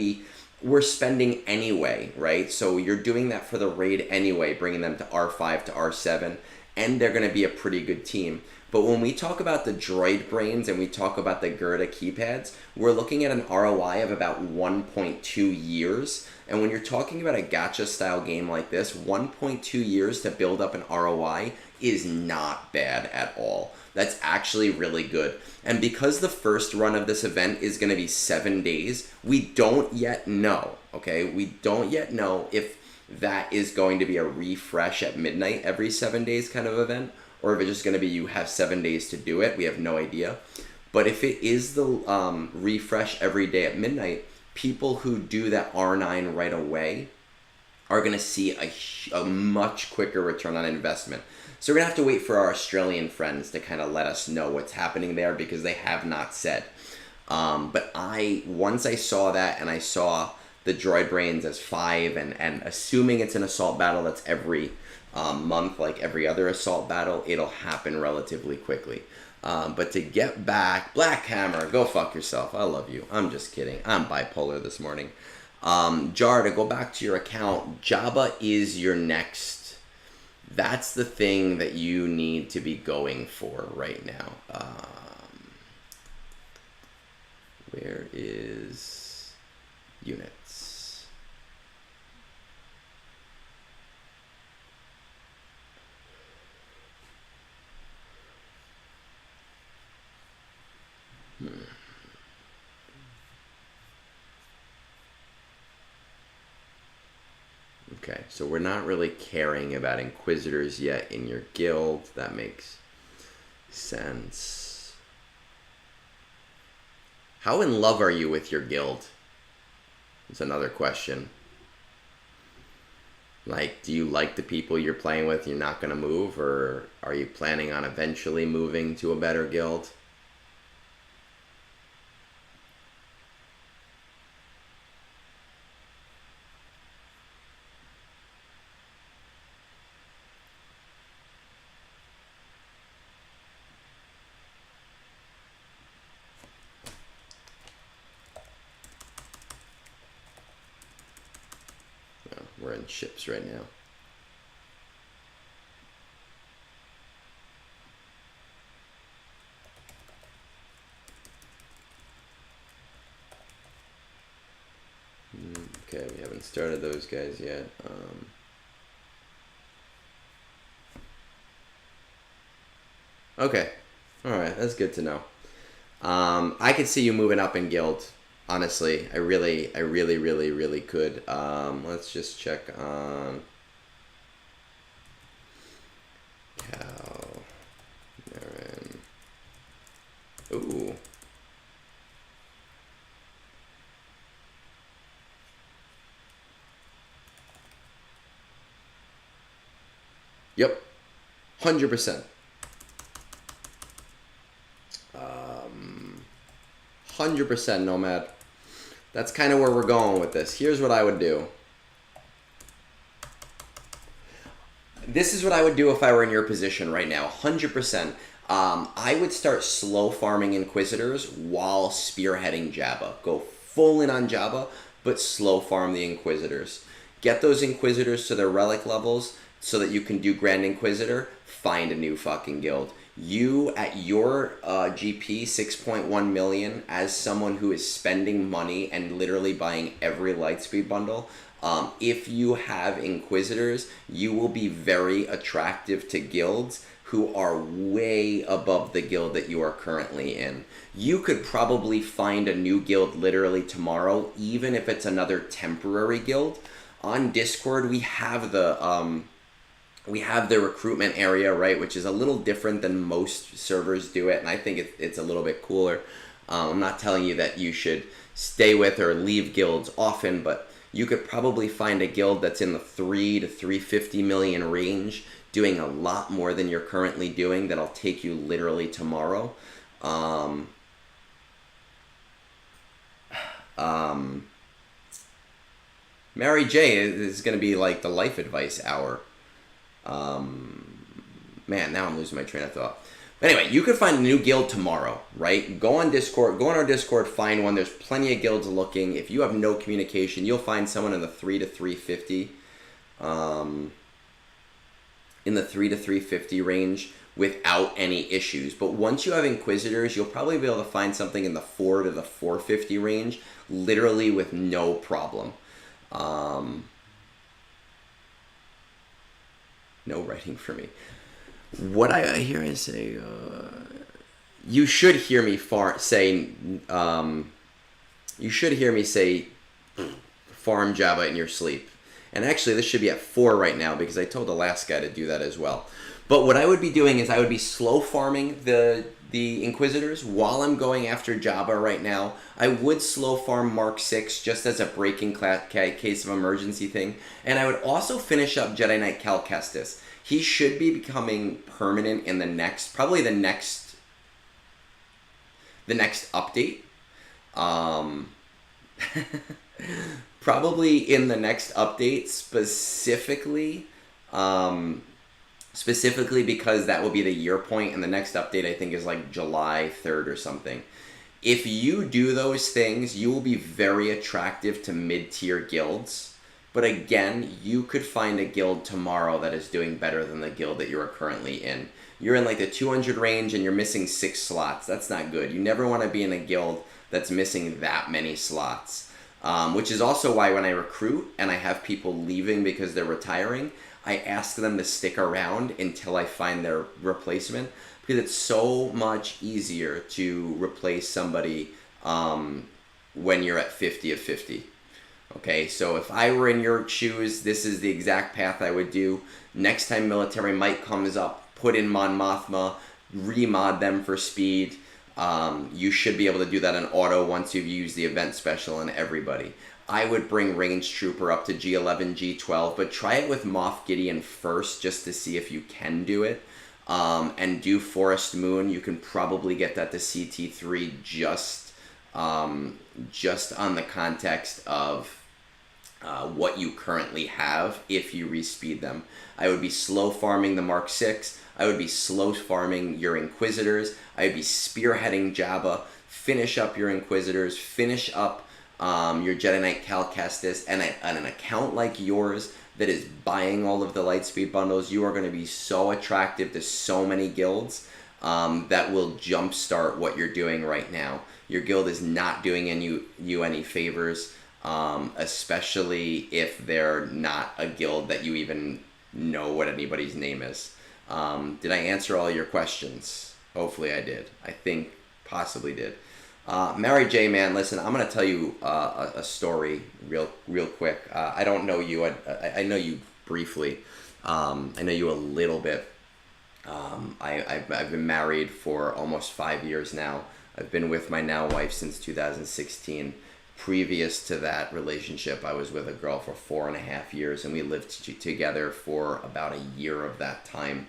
we're spending anyway, right? So you're doing that for the raid anyway, bringing them to R5 to R7, and they're going to be a pretty good team. But when we talk about the droid brains and we talk about the Gerda keypads, we're looking at an ROI of about 1.2 years. And when you're talking about a gacha style game like this, 1.2 years to build up an ROI is not bad at all. That's actually really good. And because the first run of this event is going to be 7 days, we don't yet know, okay? We don't yet know if that is going to be a refresh at midnight every 7 days kind of event, or if it's just going to be you have 7 days to do it. We have no idea. But if it is the refresh every day at midnight, people who do that R9 right away are going to see a much quicker return on investment. So we're going to have to wait for our Australian friends to kind of let us know what's happening there, because they have not said. But once I saw that and I saw the droid brains as 5, and assuming it's an assault battle that's every month, like every other assault battle, it'll happen relatively quickly. But to get back, Black Hammer, go fuck yourself. I love you. I'm just kidding. I'm bipolar this morning. Jar, to go back to your account, Jabba is your next. That's the thing that you need to be going for right now. Where is units? Okay, so we're not really caring about Inquisitors yet in your guild. That makes sense. How in love are you with your guild? It's another question. Like, do you like the people you're playing with, you're not going to move, or are you planning on eventually moving to a better guild? We're in ships right now. Okay, we haven't started those guys yet. Okay, alright, that's good to know. I could see you moving up in guild. Honestly, I really could. Let's just check on Cal Marin. Ooh. Yep. 100%. 100% Nomad. That's kind of where we're going with this. Here's what I would do. This is what I would do if I were in your position right now. 100%. I would start slow farming Inquisitors while spearheading Jabba. Go full in on Jabba, but slow farm the Inquisitors. Get those Inquisitors to their relic levels so that you can do Grand Inquisitor. Find a new fucking guild. You, at your GP 6.1 million, as someone who is spending money and literally buying every Lightspeed bundle, if you have Inquisitors, you will be very attractive to guilds who are way above the guild that you are currently in. You could probably find a new guild literally tomorrow, even if it's another temporary guild. On Discord, we have the recruitment area, right, which is a little different than most servers do it, and I think it's a little bit cooler. I'm not telling you that you should stay with or leave guilds often, but you could probably find a guild that's in the 3 to 350 million range, doing a lot more than you're currently doing, that'll take you literally tomorrow. Mary J is going to be like the life advice hour. Man, now I'm losing my train of thought. But anyway, you could find a new guild tomorrow, right? Go on Discord, go on our Discord, find one. There's plenty of guilds looking. If you have no communication, you'll find someone in the 3 to 350. In the 3 to 350 range without any issues. But once you have Inquisitors, you'll probably be able to find something in the 4 to the 450 range, literally with no problem. No writing for me. What I hear is say, you should hear me say, you should hear me say, farm Jabba in your sleep. And actually, this should be at 4 right now because I told the last guy to do that as well. But what I would be doing is I would be slow farming the Inquisitors while I'm going after Jabba right now. I would slow farm Mark 6 just as a breaking case of emergency thing. And I would also finish up Jedi Knight Cal Kestis. He should be becoming permanent in the next, probably the next update. Probably in the next update, specifically because that will be the year point, and the next update I think is like July 3rd or something. If you do those things, you will be very attractive to mid-tier guilds. But again, you could find a guild tomorrow that is doing better than the guild that you are currently in. You're in like the 200 range and you're missing 6 slots. That's not good. You never want to be in a guild that's missing that many slots. Which is also why when I recruit and I have people leaving because they're retiring, I ask them to stick around until I find their replacement, because it's so much easier to replace somebody when you're at 50 of 50. Okay, so if I were in your shoes, this is the exact path I would do. Next time Military Might comes up, put in Mon Mothma, remod them for speed. You should be able to do that in auto once you've used the event special and everybody. I would bring Range Trooper up to G11, G12, but try it with Moff Gideon first just to see if you can do it. And do Forest Moon. You can probably get that to CT3 just on the context of what you currently have if you respeed them. I would be slow farming the Mark 6. I would be slow farming your Inquisitors. I would be spearheading Jabba. Finish up your Inquisitors. Finish up your Jedi Knight Cal Kestis. And an account like yours that is buying all of the Lightspeed bundles, you are going to be so attractive to so many guilds that will jumpstart what you're doing right now. Your guild is not doing you any favors, especially if they're not a guild that you even know what anybody's name is. Did I answer all your questions? Hopefully I did. I think possibly did. Mary J, man, listen, I'm going to tell you a story real quick. I don't know you. I know you briefly. I know you a little bit. I've been married for almost 5 years now. I've been with my now wife since 2016. Previous to that relationship, I was with a girl for 4.5 years, and we lived together for about a year of that time.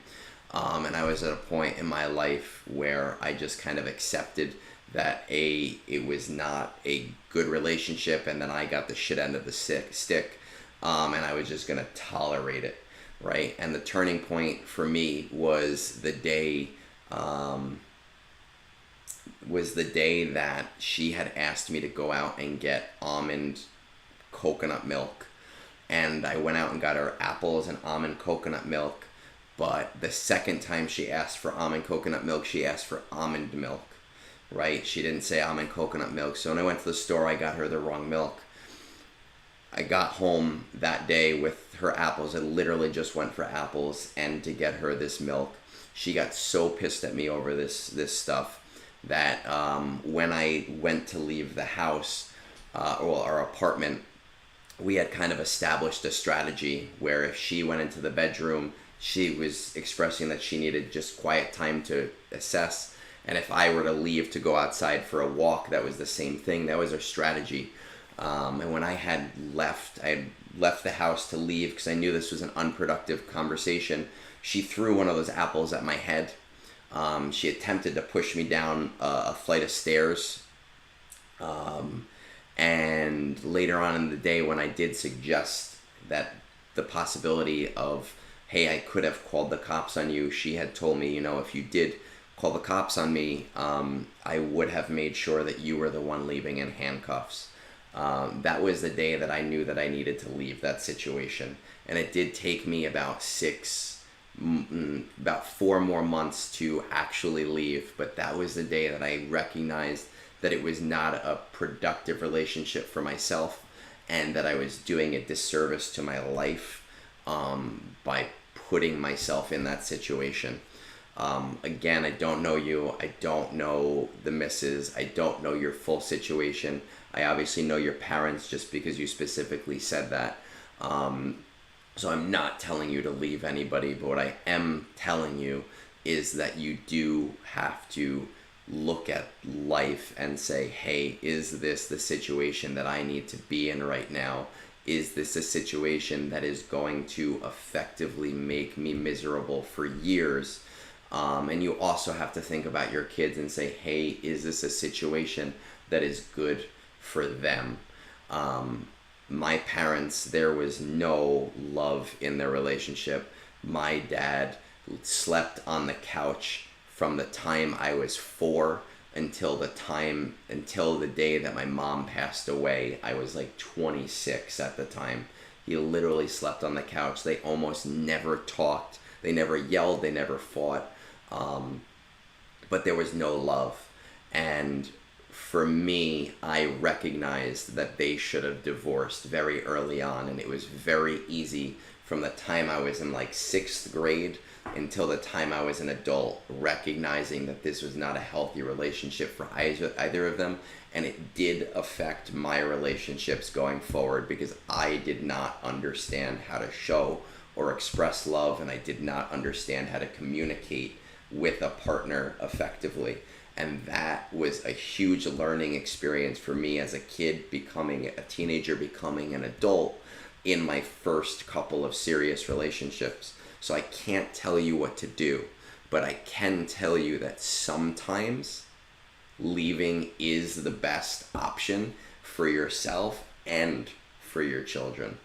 And I was at a point in my life where I just kind of accepted that it was not a good relationship, and then I got the shit end of the stick, and I was just gonna tolerate it, right? And the turning point for me was the day um, was the day that she had asked me to go out and get almond coconut milk. And I went out and got her apples and almond coconut milk. But the second time she asked for almond coconut milk, she asked for almond milk, right? She didn't say almond coconut milk. So when I went to the store, I got her the wrong milk. I got home that day with her apples. I literally just went for apples and to get her this milk. She got so pissed at me over this stuff that when I went to leave the house or our apartment, we had kind of established a strategy where if she went into the bedroom, she was expressing that she needed just quiet time to assess. And if I were to leave to go outside for a walk, that was the same thing. That was our strategy. And when I had left the house to leave because I knew this was an unproductive conversation, she threw one of those apples at my head. She attempted to push me down a flight of stairs. And later on in the day, when I did suggest that the possibility of, hey, I could have called the cops on you, she had told me, if you did call the cops on me, I would have made sure that you were the one leaving in handcuffs. That was the day that I knew that I needed to leave that situation. And it did take me about 4 more months to actually leave. But that was the day that I recognized that it was not a productive relationship for myself and that I was doing a disservice to my life by putting myself in that situation. Again, I don't know you. I don't know the missus. I don't know your full situation. I obviously know your parents just because you specifically said that. So I'm not telling you to leave anybody, but what I am telling you is that you do have to look at life and say, hey, is this the situation that I need to be in right now? Is this a situation that is going to effectively make me miserable for years? And you also have to think about your kids and say, hey, is this a situation that is good for them? My parents, there was no love in their relationship. My dad slept on the couch from the time I was 4 until the day that my mom passed away. I was like 26 at the time. He literally slept on the couch. They almost never talked. They never yelled. They never fought. But there was no love. And for me, I recognized that they should have divorced very early on. And it was very easy from the time I was in like 6th grade until the time I was an adult, recognizing that this was not a healthy relationship for either of them. And it did affect my relationships going forward because I did not understand how to show or express love, and I did not understand how to communicate with a partner effectively. And that was a huge learning experience for me as a kid, becoming a teenager, becoming an adult in my first couple of serious relationships. So I can't tell you what to do, but I can tell you that sometimes leaving is the best option for yourself and for your children.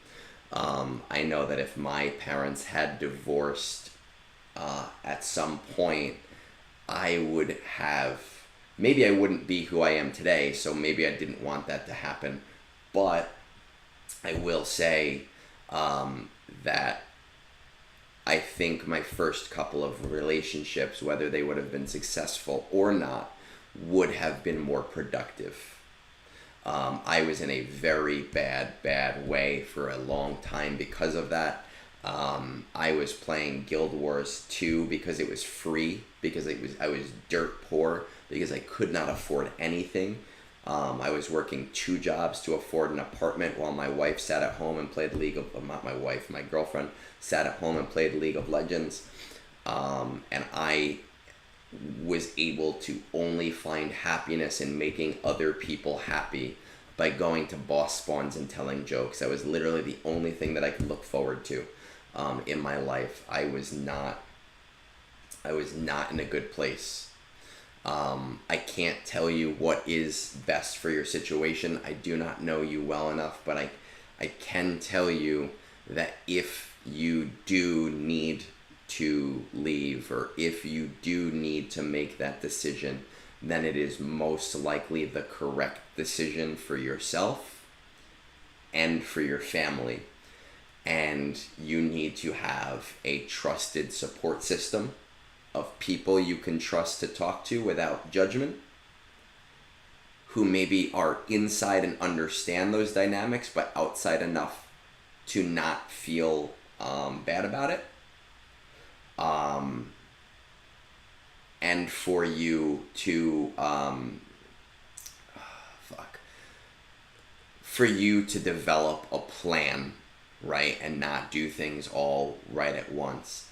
I know that if my parents had divorced at some point, I would have, maybe I wouldn't be who I am today, so maybe I didn't want that to happen, but I will say that I think my first couple of relationships, whether they would have been successful or not, would have been more productive. I was in a very bad way for a long time because of that. I was playing Guild Wars 2 because it was free, because I was dirt poor, because I could not afford anything. I was working 2 jobs to afford an apartment while my wife sat at home and played my girlfriend sat at home and played League of Legends. And I was able to only find happiness in making other people happy by going to boss spawns and telling jokes. That was literally the only thing that I could look forward to in my life. I was not in a good place. I can't tell you what is best for your situation. I do not know you well enough, but I can tell you that if you do need to leave, or if you do need to make that decision, then it is most likely the correct decision for yourself and for your family. And you need to have a trusted support system of people you can trust to talk to without judgment, who maybe are inside and understand those dynamics, but outside enough to not feel bad about it. And for you to, for you to develop a plan, right? And not do things all right at once.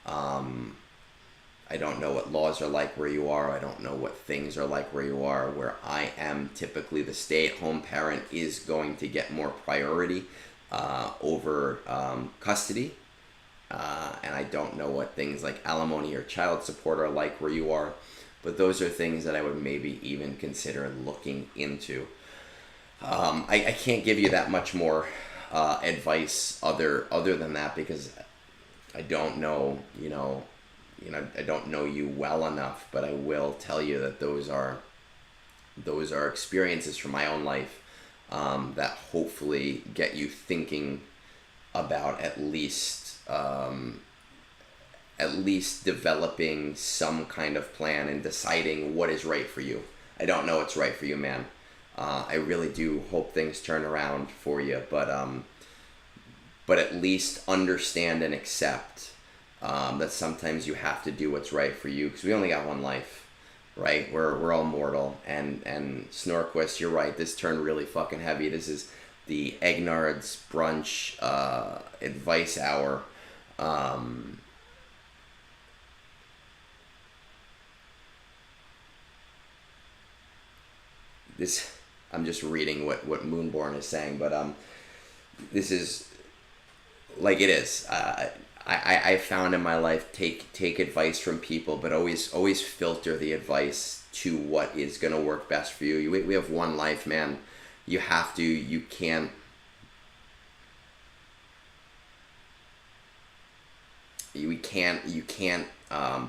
I don't know what laws are like where you are. I don't know what things are like where you are. Where I am, typically the stay-at-home parent is going to get more priority over custody. And I don't know what things like alimony or child support are like where you are. But those are things that I would maybe even consider looking into. I can't give you that much more advice other than that, because I don't know, I don't know you well enough, but I will tell you that those are experiences from my own life that hopefully get you thinking about at least developing some kind of plan and deciding what is right for you. I don't know what's right for you, man. I really do hope things turn around for you, but at least understand and accept that sometimes you have to do what's right for you, because we only got one life, right? We're all mortal. And Snorquist, you're right. This turned really fucking heavy. This is the Egnards Brunch advice hour. I'm just reading what Moonborn is saying, but this is like it is. I found in my life, take advice from people, but always filter the advice to what is going to work best for you. We have one life, man. You can't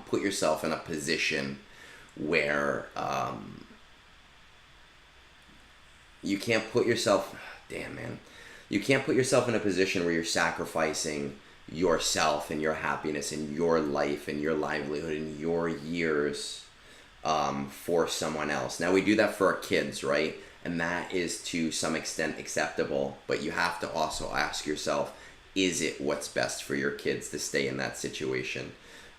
put yourself in a position where you can't put yourself in a position where you're sacrificing yourself and your happiness and your life and your livelihood and your years for someone else. Now, we do that for our kids, right? And that is to some extent acceptable, but you have to also ask yourself, is it what's best for your kids to stay in that situation,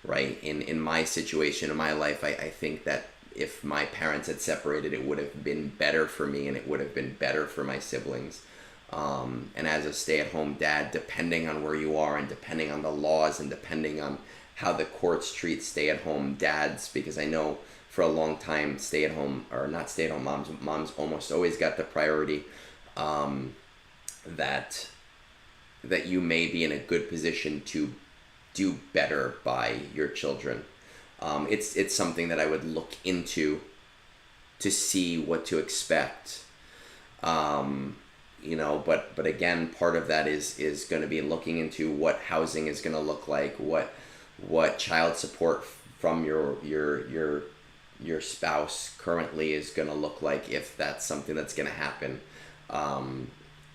right? In my situation, in my life, I think that if my parents had separated, it would have been better for me and it would have been better for my siblings. And as a stay-at-home dad, depending on where you are and depending on the laws and depending on how the courts treat stay-at-home dads, because I know for a long time stay-at-home, or not stay-at-home moms almost always got the priority, that you may be in a good position to do better by your children. It's something that I would look into to see what to expect. But again, part of that is going to be looking into what housing is going to look like, what child support from your spouse currently is going to look like, if that's something that's going to happen,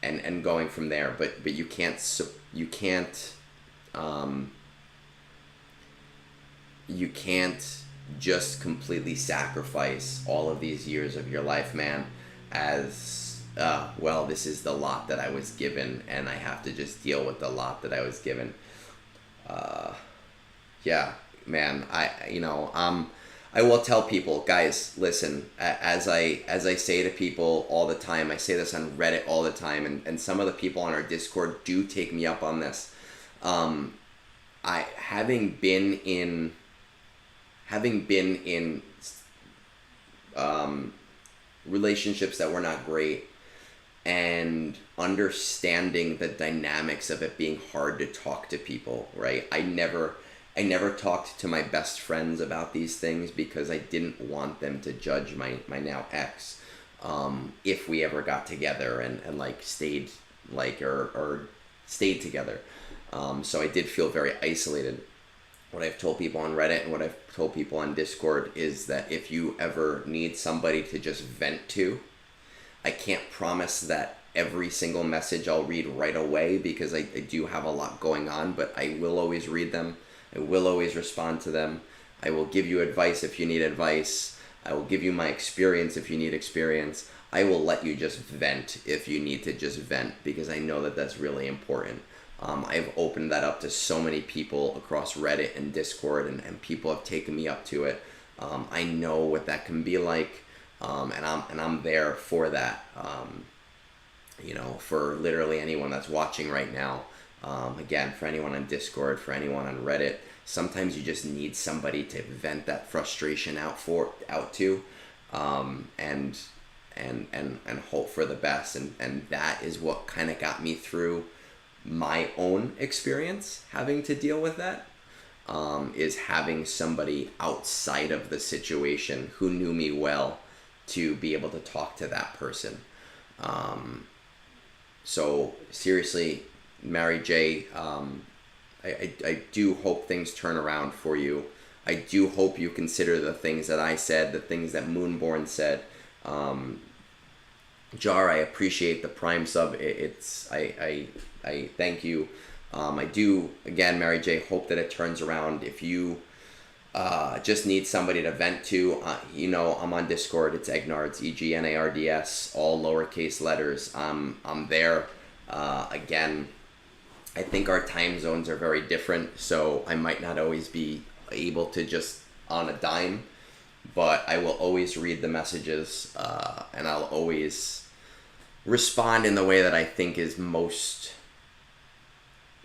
and going from there. But you can't just completely sacrifice all of these years of your life, man, as well, this is the lot that I was given and I have to just deal with the lot that I was given. Yeah, man, I will tell people, guys, listen, as I say to people all the time, I say this on Reddit all the time, and some of the people on our Discord do take me up on this. Having been in relationships that were not great, and understanding the dynamics of it being hard to talk to people, right? I never talked to my best friends about these things because I didn't want them to judge my now ex, if we ever got together and like stayed like or stayed together. So I did feel very isolated. what I've told people on Reddit and what I've told people on Discord is that if you ever need somebody to just vent to, I can't promise that every single message I'll read right away, because I do have a lot going on, but I will always read them. I will always respond to them. I will give you advice if you need advice. I will give you my experience if you need experience. I will let you just vent if you need to just vent, because I know that that's really important. I've opened that up to so many people across Reddit and Discord, and people have taken me up to it. I know what that can be like, and I'm there for that. You know, for literally anyone that's watching right now. Again, for anyone on Discord, for anyone on Reddit, sometimes you just need somebody to vent that frustration out to, and hope for the best. And that is what kind of got me through my own experience having to deal with that, is having somebody outside of the situation who knew me well to be able to talk to that person. So seriously, Mary J, I do hope things turn around for you. I do hope you consider the things that I said, the things that Moonborn said. Jar, I appreciate the Prime sub. I thank you. I do, again, Mary J, hope that it turns around. If you just need somebody to vent to, you know, I'm on Discord. It's Egnards, Egnards, all lowercase letters. I'm there. Again, I think our time zones are very different, so I might not always be able to just on a dime, but I will always read the messages, and I'll always respond in the way that I think is most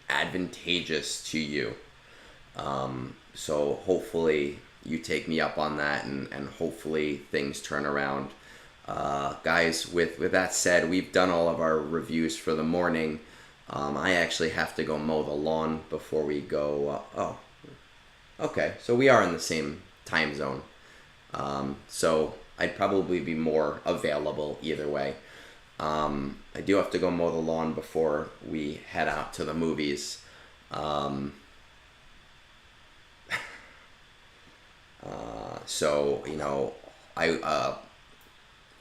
advantageous to you. So hopefully you take me up on that, and hopefully things turn around. Guys, with that said, we've done all of our reviews for the morning. I actually have to go mow the lawn before we go. Oh, okay. So we are in the same time zone. So I'd probably be more available either way. I do have to go mow the lawn before we head out to the movies. So, you know,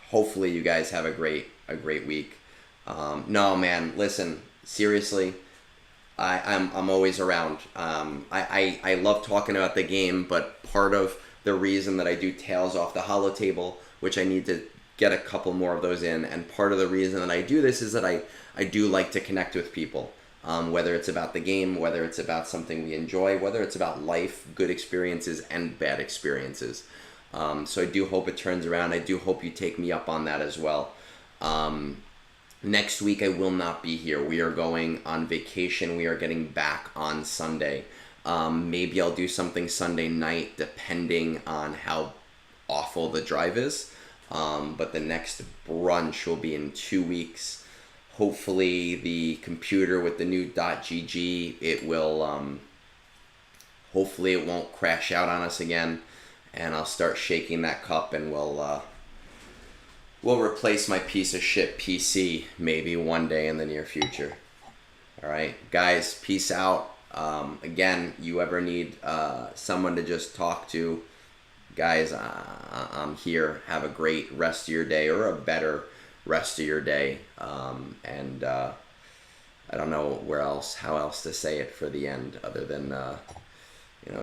hopefully you guys have a great week. No, man, listen, seriously, I'm always around. I love talking about the game, but part of the reason that I do Tales Off the Holotable, which I need to get a couple more of those in, and part of the reason that I do this is that I do like to connect with people. Whether it's about the game, whether it's about something we enjoy, whether it's about life, good experiences and bad experiences. So I do hope it turns around. I do hope you take me up on that as well. Next week I will not be here. We are going on vacation. We are getting back on Sunday. Maybe I'll do something Sunday night depending on how awful the drive is. But the next brunch will be in 2 weeks. Hopefully the computer with the new .gg, it will, hopefully it won't crash out on us again, and I'll start shaking that cup, and we'll replace my piece of shit PC maybe one day in the near future. All right, guys, peace out. Again, you ever need someone to just talk to, guys, I'm here. Have a great rest of your day, or a better rest of your day. And I don't know how else to say it for the end other than